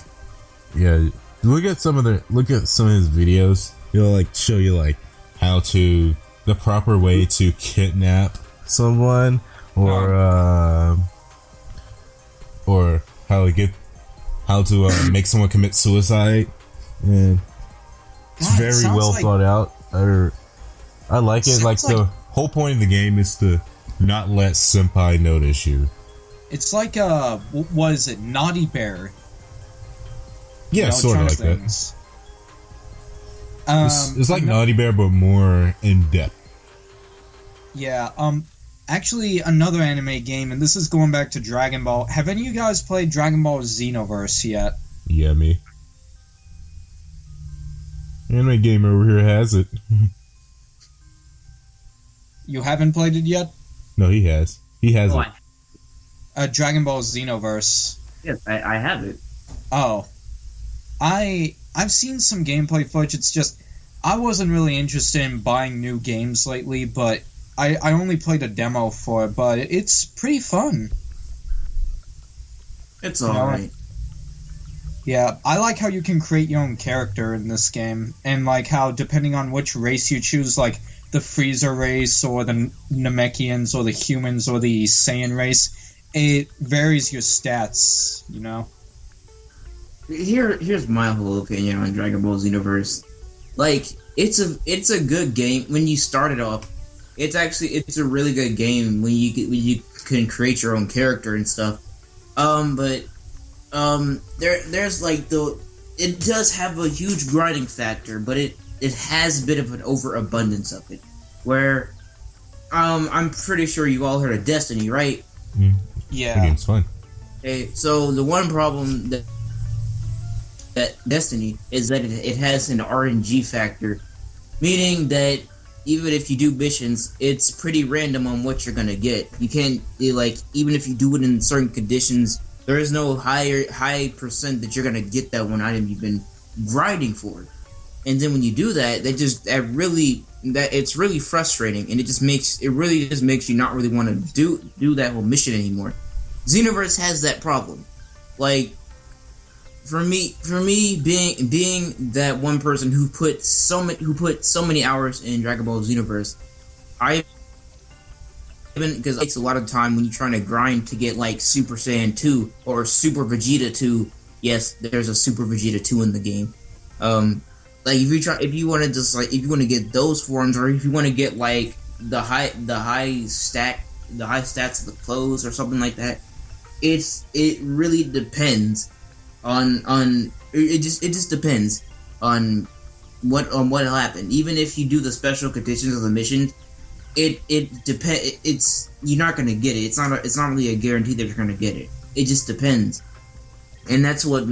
Yeah, look at some of his videos. He'll like show you like the proper way to kidnap someone, or how to make someone commit suicide. And it's God, it very sounds well like- thought out. I like it. Like Sounds the whole point of the game is to not let senpai notice you. It's like, what is it, Naughty Bear? Yeah, You know, sort of kind like that. things. It's like Naughty Bear, but more in depth. Yeah, actually, another anime game, and this is going back to Dragon Ball. Have any of you guys played Dragon Ball Xenoverse yet? Yeah, me. Animegamer over here has it. You haven't played it yet? No, he has. He has Oh, it. Dragon Ball Xenoverse. yes, I have it. Oh. I've seen some gameplay footage. It's just, I wasn't really interested in buying new games lately, but I only played a demo for it, but it's pretty fun. It's You know, alright. Yeah, I like how you can create your own character in this game, and like how depending on which race you choose, like the Freiza race, or the Namekians, or the humans, or the Saiyan race, it varies your stats, you know? Here's my whole opinion on Dragon Ball Xenoverse. Like, it's a good game when you start it off. It's a really good game when you can create your own character and stuff. There's like it does have a huge grinding factor, but it has a bit of an overabundance of it. Where I'm pretty sure you all heard of Destiny, right? The Yeah. game's fun. Okay, so the one problem that Destiny is that it has an RNG factor, meaning that even if you do missions, it's pretty random on what you're gonna get. You can't even if you do it in certain conditions, there is no high percent that you're gonna get that one item you've been grinding for. And then when you do that, it's really frustrating, and it really just makes you not really want to do that whole mission anymore. Xenoverse has that problem. Like, for me being that one person who put so many hours in Dragon Ball Xenoverse, even because it takes a lot of time when you're trying to grind to get like Super Saiyan 2 or Super Vegeta 2. Yes, there's a Super Vegeta 2 in the game. Like if you want to get those forms, or if you want to get like the high stats of the clothes or something like that, it really depends on it just depends on what'll happen. Even if you do the special conditions of the mission, you're not gonna get it. It's not really a guarantee that you're gonna get it. It just depends, and that's what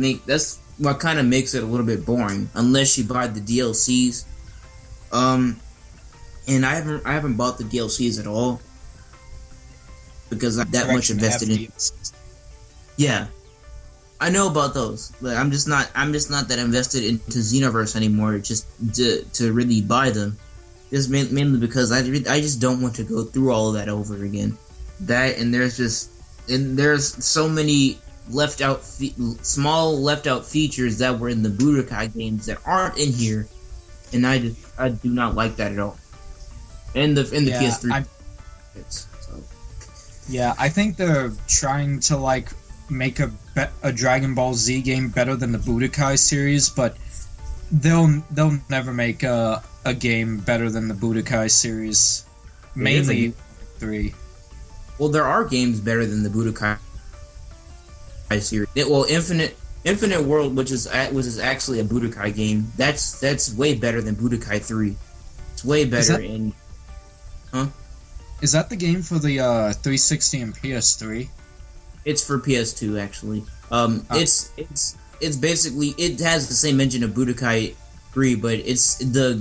kind of makes it a little bit boring unless you buy the DLCs. And I haven't bought the DLCs at all because I'm that much invested in. Yeah, I know about those, but I'm just not that invested into Xenoverse anymore. Just to really buy them, just mainly because I just don't want to go through all of that over again. That and there's so many small left out features that were in the Budokai games that aren't in here, and I do not like that at all. In the PS3. Yeah, I think they're trying to like make a Dragon Ball Z game better than the Budokai series, but they'll never make a game better than the Budokai series. Mainly 3. Well, there are games better than the Budokai series. Well, Infinite World, which is actually a Budokai game, that's way better than Budokai 3. It's way better in. Huh? Is that the game for the 360 and PS3? It's for PS2 actually. It's basically, it has the same engine of Budokai 3, but it's the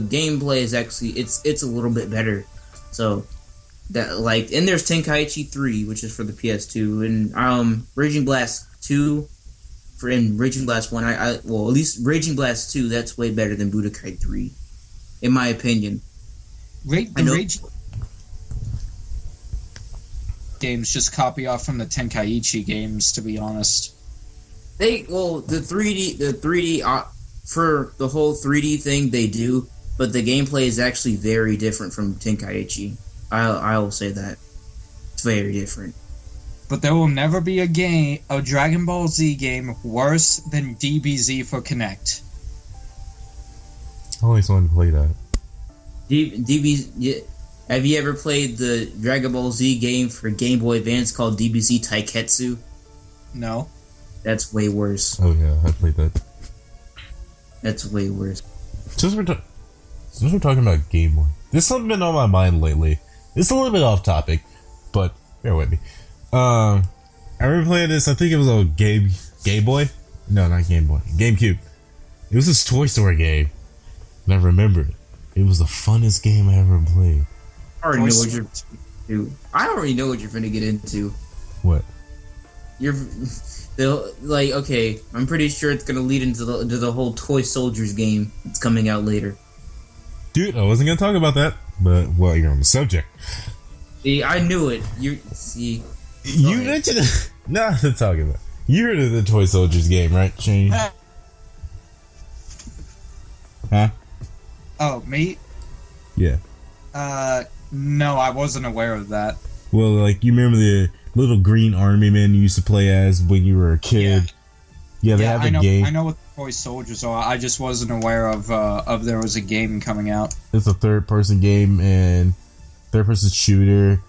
gameplay is actually it's a little bit better. So that like, and there's Tenkaichi 3, which is for the PS2, and Raging Blast 2 and Raging Blast 1. At least Raging Blast 2, that's way better than Budokai 3, in my opinion. Raging games just copy off from the Tenkaichi games, to be honest. The 3D for the whole 3D thing they do, but the gameplay is actually very different from Tenkaichi. I will say that. It's very different. But there will never be a Dragon Ball Z game worse than DBZ for Kinect. I always wanted to play that. Have you ever played the Dragon Ball Z game for Game Boy Advance called DBZ Taiketsu? No. That's way worse. Oh yeah, I played that. That's way worse. Since we're talking about Game Boy, there's something been on my mind lately. It's a little bit off topic, but bear with me. I remember playing this. I think it was on Game Boy. No, not Game Boy. GameCube. It was this Toy Story game, and I remember it. It was the funnest game I ever played. I already know what you're finna get into. What? Okay, I'm pretty sure it's gonna lead into the whole Toy Soldiers game that's coming out later. Dude, I wasn't gonna talk about that, but well, you're on the subject. See, I knew it. You mentioned it. Not to talk about. You heard of the Toy Soldiers game, right, Shane? Huh? Oh, me? Yeah. No, I wasn't aware of that. Well, like, you remember the little green army men you used to play as when you were a kid? Yeah, they have a game. I know what the Toy Soldiers are. I just wasn't aware of there was a game coming out. It's a third-person game and third-person shooter.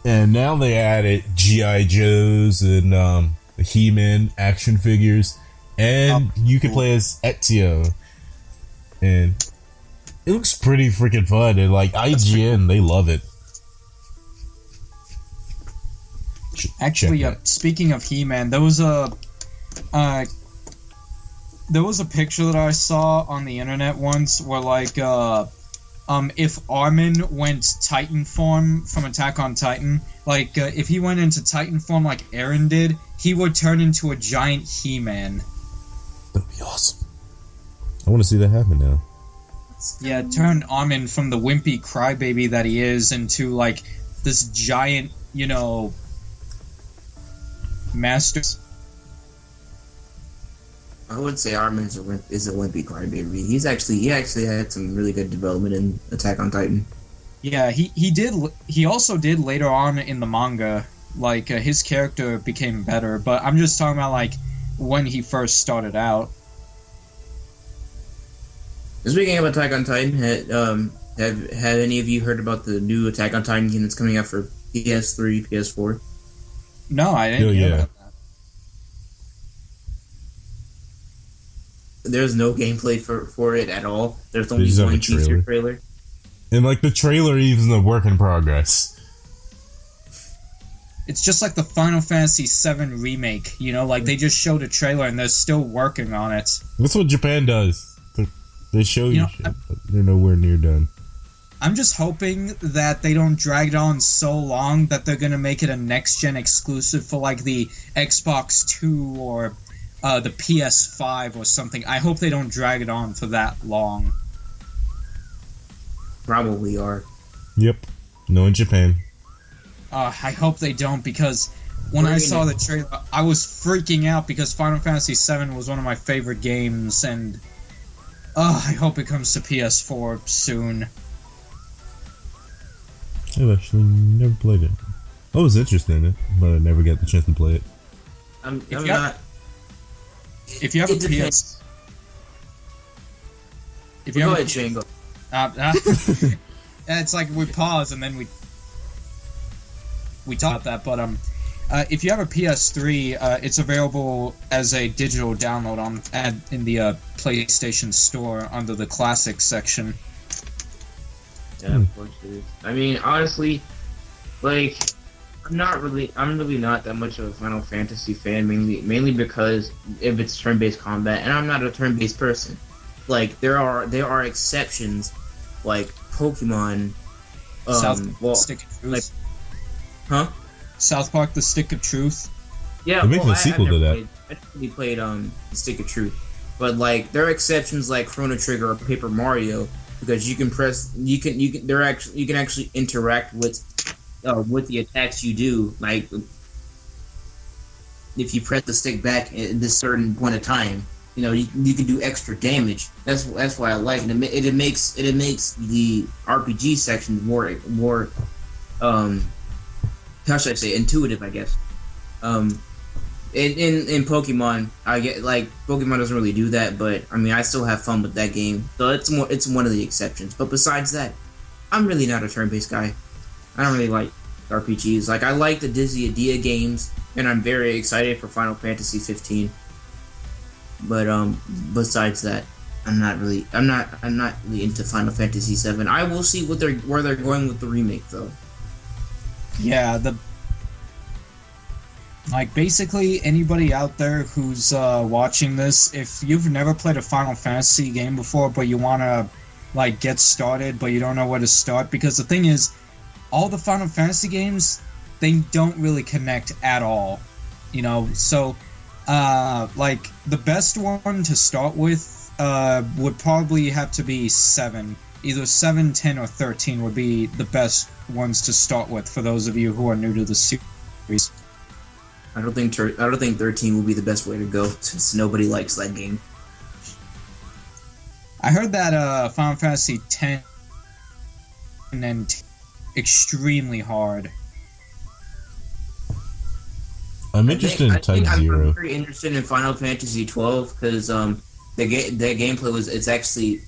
And now they added G.I. Joes and He-Man action figures. And you can play as Ezio. And it looks pretty freaking fun. And like IGN, they love it. Actually, speaking of He-Man, there was a picture that I saw on the internet once where like if Armin went Titan form from Attack on Titan, like if he went into Titan form like Eren did, he would turn into a giant He-Man. That'd be awesome. I want to see that happen now. Yeah, turn Armin from the wimpy crybaby that he is into like this giant, master. I would say Armin is a wimpy crybaby. He actually had some really good development in Attack on Titan. Yeah, he did. He also did later on in the manga. Like his character became better, but I'm just talking about like when he first started out. Speaking of Attack on Titan, have any of you heard about the new Attack on Titan game that's coming out for PS3, PS4? No, I didn't hear about that. There's no gameplay for it at all. There's only There's one a teaser trailer. And like the trailer even a work in progress. It's just like the Final Fantasy VII remake, you know, like they just showed a trailer and they're still working on it. That's what Japan does. They show you know, shit, but they're nowhere near done. I'm just hoping that they don't drag it on so long that they're gonna make it a next-gen exclusive for like the Xbox 2 or the PS5 or something. I hope they don't drag it on for that long. Probably are. Yep. No, in Japan. I hope they don't, because when I saw the trailer, I was freaking out because Final Fantasy VII was one of my favorite games, and I hope it comes to PS4 soon. I've actually never played it. I was interested in it, but I never got the chance to play it. If you have a PS... If you Go have ahead, Shane, go. It's like we pause and then we talk about that, but if you have a PS3, it's available as a digital download in the PlayStation Store under the Classics section. Yeah, of course it is. I mean, honestly, like, I'm really not that much of a Final Fantasy fan, mainly because of its turn-based combat, and I'm not a turn-based person. Like, there are exceptions, like Pokemon. Stick of Truth. Like, huh? South Park: The Stick of Truth. Yeah, They're making a sequel to that. I actually played The Stick of Truth, but like there are exceptions like Chrono Trigger or Paper Mario because you can actually interact with the attacks you do. Like if you press the stick back at this certain point of time, you know you can do extra damage. That's why I like it. It makes the RPG section more how should I say, intuitive, I guess. In Pokemon, I get like Pokemon doesn't really do that, but I mean I still have fun with that game. So it's one of the exceptions. But besides that, I'm really not a turn-based guy. I don't really like RPGs. Like I like the Disney Idea games, and I'm very excited for Final Fantasy 15. But besides that, I'm not really into Final Fantasy 7. I will see where they're going with the remake though. Yeah, basically anybody out there who's watching this, if you've never played a Final Fantasy game before, but you want to like get started, but you don't know where to start, because the thing is, all the Final Fantasy games, they don't really connect at all, you know. So, like the best one to start with would probably have to be 7. Either 7, 10, or 13 would be the best ones to start with for those of you who are new to the series. I don't think 13 will be the best way to go since nobody likes that game. I heard that Final Fantasy 10 and extremely hard. I'm interested in Type Zero. I'm very interested in Final Fantasy 12 because the gameplay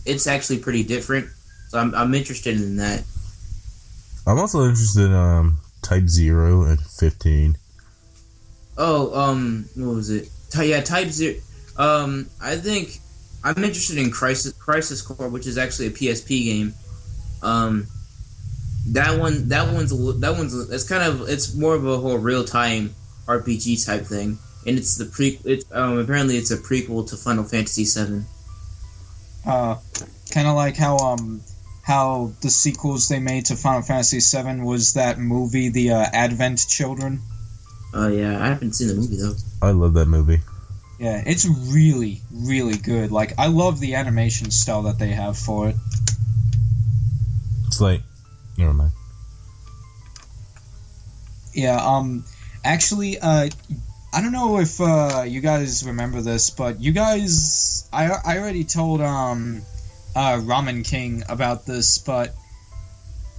it's actually pretty different. So I'm interested in that. I'm also interested in Type 0 and 15. Oh, what was it? Type 0. I think I'm interested in Crisis Core, which is actually a PSP game. It's more of a whole real time RPG type thing, and it's apparently it's a prequel to Final Fantasy 7. Kind of like how the sequels they made to Final Fantasy 7 was that movie, the Advent Children. Oh yeah, I haven't seen the movie though. I love that movie. Yeah, it's really, really good. Like, I love the animation style that they have for it. It's like, never mind. Yeah, actually, I don't know if you guys remember this, but you guys, I already told Ramen King about this, but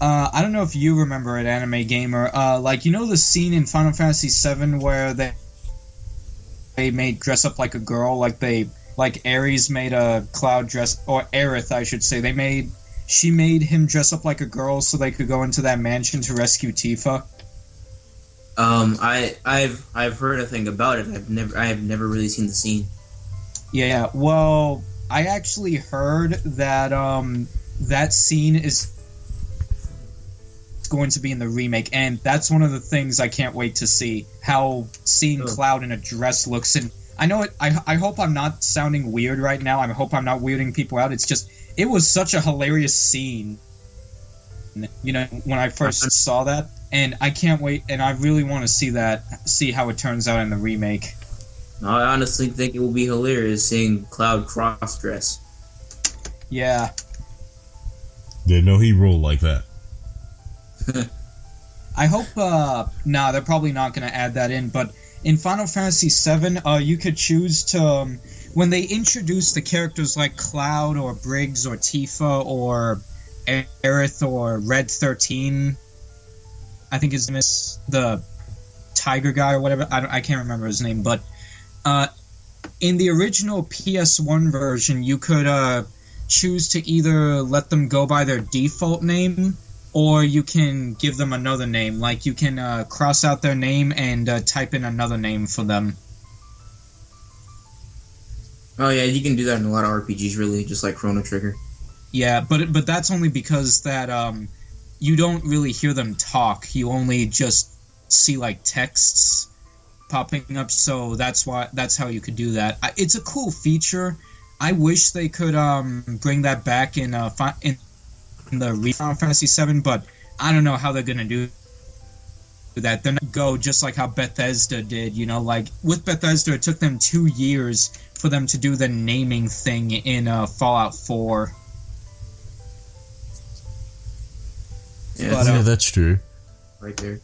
I don't know if you remember it, Animegamer. Like, you know the scene in Final Fantasy VII where they made dress up like a girl, like Ares made a Cloud dress, or Aerith, I should say. She made him dress up like a girl so they could go into that mansion to rescue Tifa. I've heard a thing about it. I have never really seen the scene. Yeah, well, I actually heard that that scene is going to be in the remake, and that's one of the things I can't wait to see. How seeing Cloud in a dress looks, and I know it. I hope I'm not sounding weird right now. I hope I'm not weirding people out. It's just it was such a hilarious scene. You know, when I first saw that, and I can't wait, and I really want to see how it turns out in the remake. I honestly think it will be hilarious seeing Cloud cross-dress. Yeah. Didn't know he rolled like that. I hope, nah, they're probably not going to add that in, but in Final Fantasy VII, you could choose to, when they introduce the characters like Cloud, or Briggs, or Tifa, or Aerith, or Red 13, I think his name is the Tiger guy, or whatever, I can't remember his name, but, in the original PS1 version, you could, choose to either let them go by their default name, or you can give them another name. Like, you can cross out their name and type in another name for them. Oh yeah, you can do that in a lot of RPGs, really, just like Chrono Trigger. Yeah, but that's only because that you don't really hear them talk. You only just see, like, texts popping up, so that's how you could do that. It's a cool feature. I wish they could bring that back in the Final Fantasy VII, but I don't know how they're gonna do that. They're not go just like how Bethesda did, you know, like with Bethesda it took them 2 years for them to do the naming thing in Fallout 4. Yeah, But, that's true. Right there.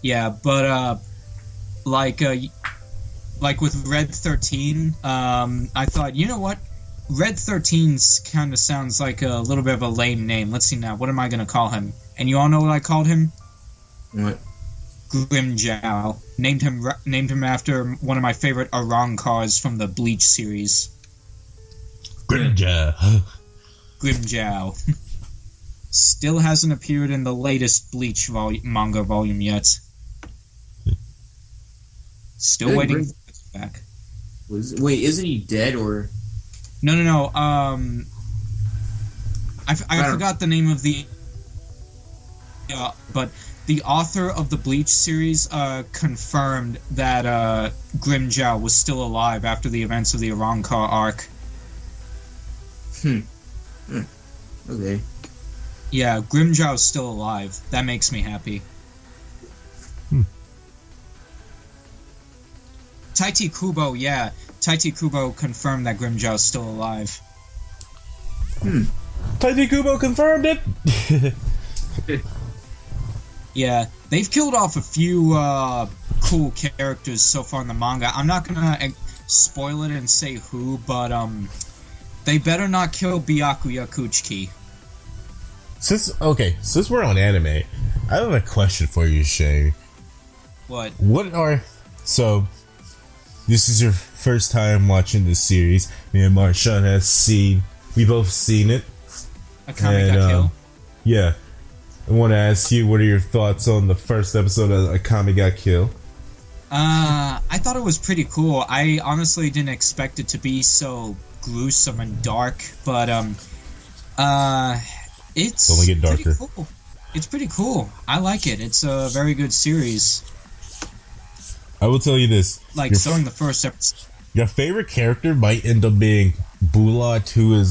Yeah, but like with Red 13, I thought, you know what? Red 13 kind of sounds like a little bit of a lame name. Let's see now. What am I going to call him? And you all know what I called him? What? Grimjow. Named him after one of my favorite Arrancars from the Bleach series. Grimjow. Grimjow. Still hasn't appeared in the latest Bleach manga volume yet. Still Hey, waiting Grim- for it back. Wait, isn't he dead or? No. I forgot the name of the. But the author of the Bleach series confirmed that Grimjow was still alive after the events of the Arrancar arc. Okay. Yeah, Grimjow's still alive. That makes me happy. Taiti Kubo, yeah. Taiti Kubo confirmed that Grimjow's still alive. Taiti Kubo confirmed it. Yeah, they've killed off a few cool characters so far in the manga. I'm not gonna spoil it and say who, but they better not kill Byakuya Kuchiki. Since we're on anime, I have a question for you, Shay. What? So this is your first time watching this series. Me and Marshawn we both seen it. Akame got killed. Yeah. I want to ask you, what are your thoughts on the first episode of Akame got killed? I thought it was pretty cool. I honestly didn't expect it to be so gruesome and dark, but it's only get darker. Pretty cool. It's pretty cool. I like it. It's a very good series. I will tell you this. Like, during the first episode. Your favorite character might end up being Bulat, who is,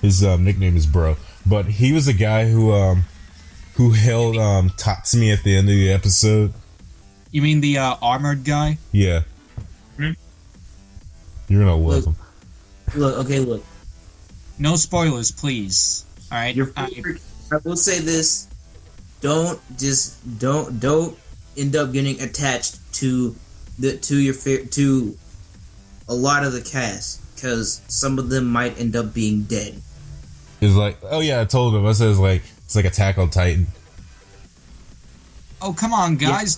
his nickname is Bro. But he was a guy who held Tatsumi at the end of the episode. You mean the armored guy? Yeah. Hmm? You're gonna love him. Look. No spoilers, please. All right. I will say this: don't end up getting attached to a lot of the cast, because some of them might end up being dead. It's like, oh yeah, I told him. I said it's like Attack on Titan. Oh, come on, guys!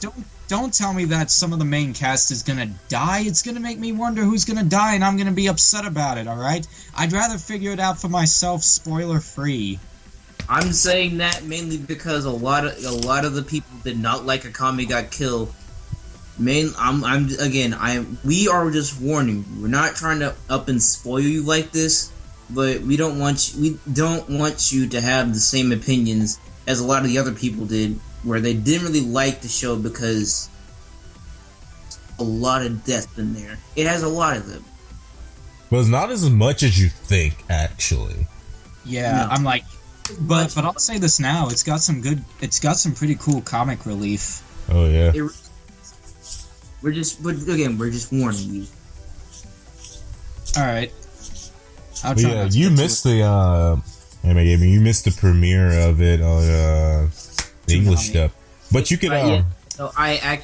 Don't tell me that some of the main cast is gonna die. It's gonna make me wonder who's gonna die, and I'm gonna be upset about it. All right? I'd rather figure it out for myself, spoiler free. I'm saying that mainly because a lot of the people did not like Akame got killed. We are just warning you. We're not trying to up and spoil you like this, but we don't want you to have the same opinions as a lot of the other people did, where they didn't really like the show because a lot of death in there. It has a lot of them. But it's not as much as you think, actually. Yeah, No. I'm like, but I'll say this now. It's got some pretty cool comic relief. Oh yeah. We're just warning you. All right. I'll But try yeah, not to you get too- missed the Animegamer. You missed the premiere of it on the English dub. But you could So I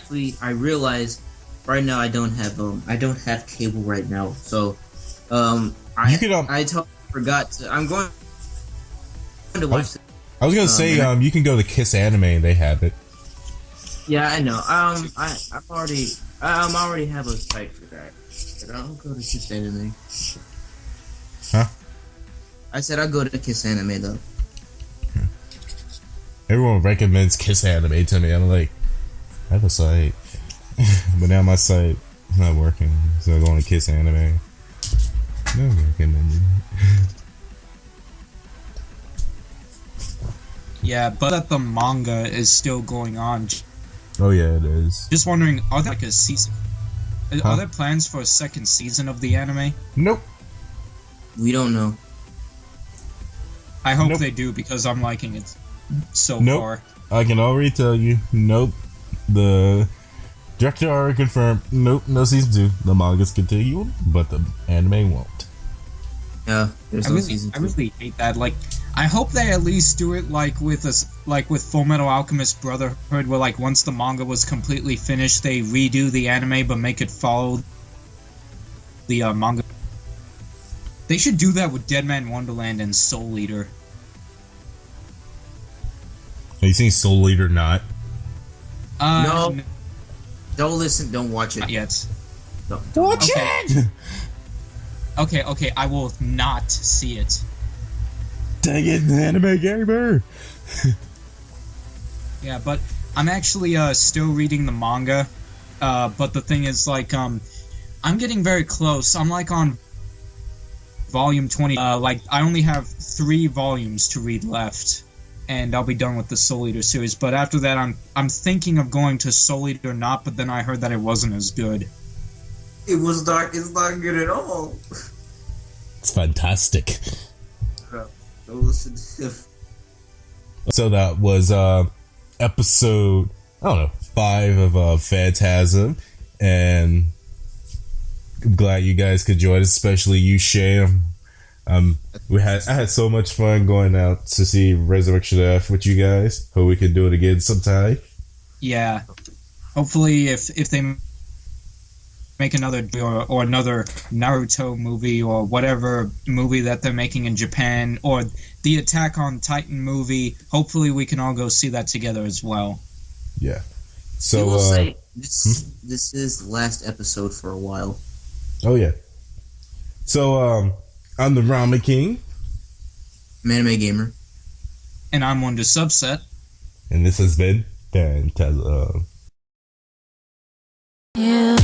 realized right now I don't have cable right now. So You could, I totally forgot to. I'm going to watch it. I was gonna say you can go to Kiss Anime and they have it. Yeah, I know. I already have a site for that. But I'll go to Kiss Anime. Huh? I said I'll go to Kiss Anime though. Everyone recommends Kiss Anime to me. I'm like, I have a site, but now my site is not working, so I'm going to Kiss Anime. No recommended. Yeah, but that the manga is still going on. Oh yeah, it is. Just wondering, are there like a season? Huh? Are there plans for a second season of the anime? Nope. We don't know. I hope Nope. they do because I'm liking it so Nope. far. I can already tell you, nope. The director already confirmed, nope, no season 2. The manga's continue, but the anime won't. Yeah, there's no season I 2. really hate that. Like, I hope they at least do it like with Full Metal Alchemist Brotherhood, where like once the manga was completely finished, they redo the anime but make it follow the manga. They should do that with Dead Man Wonderland and Soul Eater. Have you seen Soul Eater not? No. Don't listen. Don't watch it. Not yet. Don't Watch Okay. it! Okay, I will not see it. Dang it, Animegamer! Yeah, but I'm actually still reading the manga. But the thing is, like, I'm getting very close. I'm like on volume 20. Like, I only have 3 volumes to read left, and I'll be done with the Soul Eater series. But after that, I'm thinking of going to Soul Eater or not. But then I heard that it wasn't as good. It was dark. It's not good at all. It's fantastic. Don't listen to him. So that was episode, I don't know, 5 of Fantasm, and I'm glad you guys could join us, especially you, Shay. I had so much fun going out to see Resurrection F with you guys. Hope we can do it again sometime. Yeah. Hopefully, if they make another or another Naruto movie or whatever movie that they're making in Japan, or the Attack on Titan movie, hopefully we can all go see that together as well. Yeah. I So will say this is the last episode for a while. oh yeah. So I'm the Ramen King, Animegamer. And I'm Wonder Subset. and this has been Fantasm. Yeah.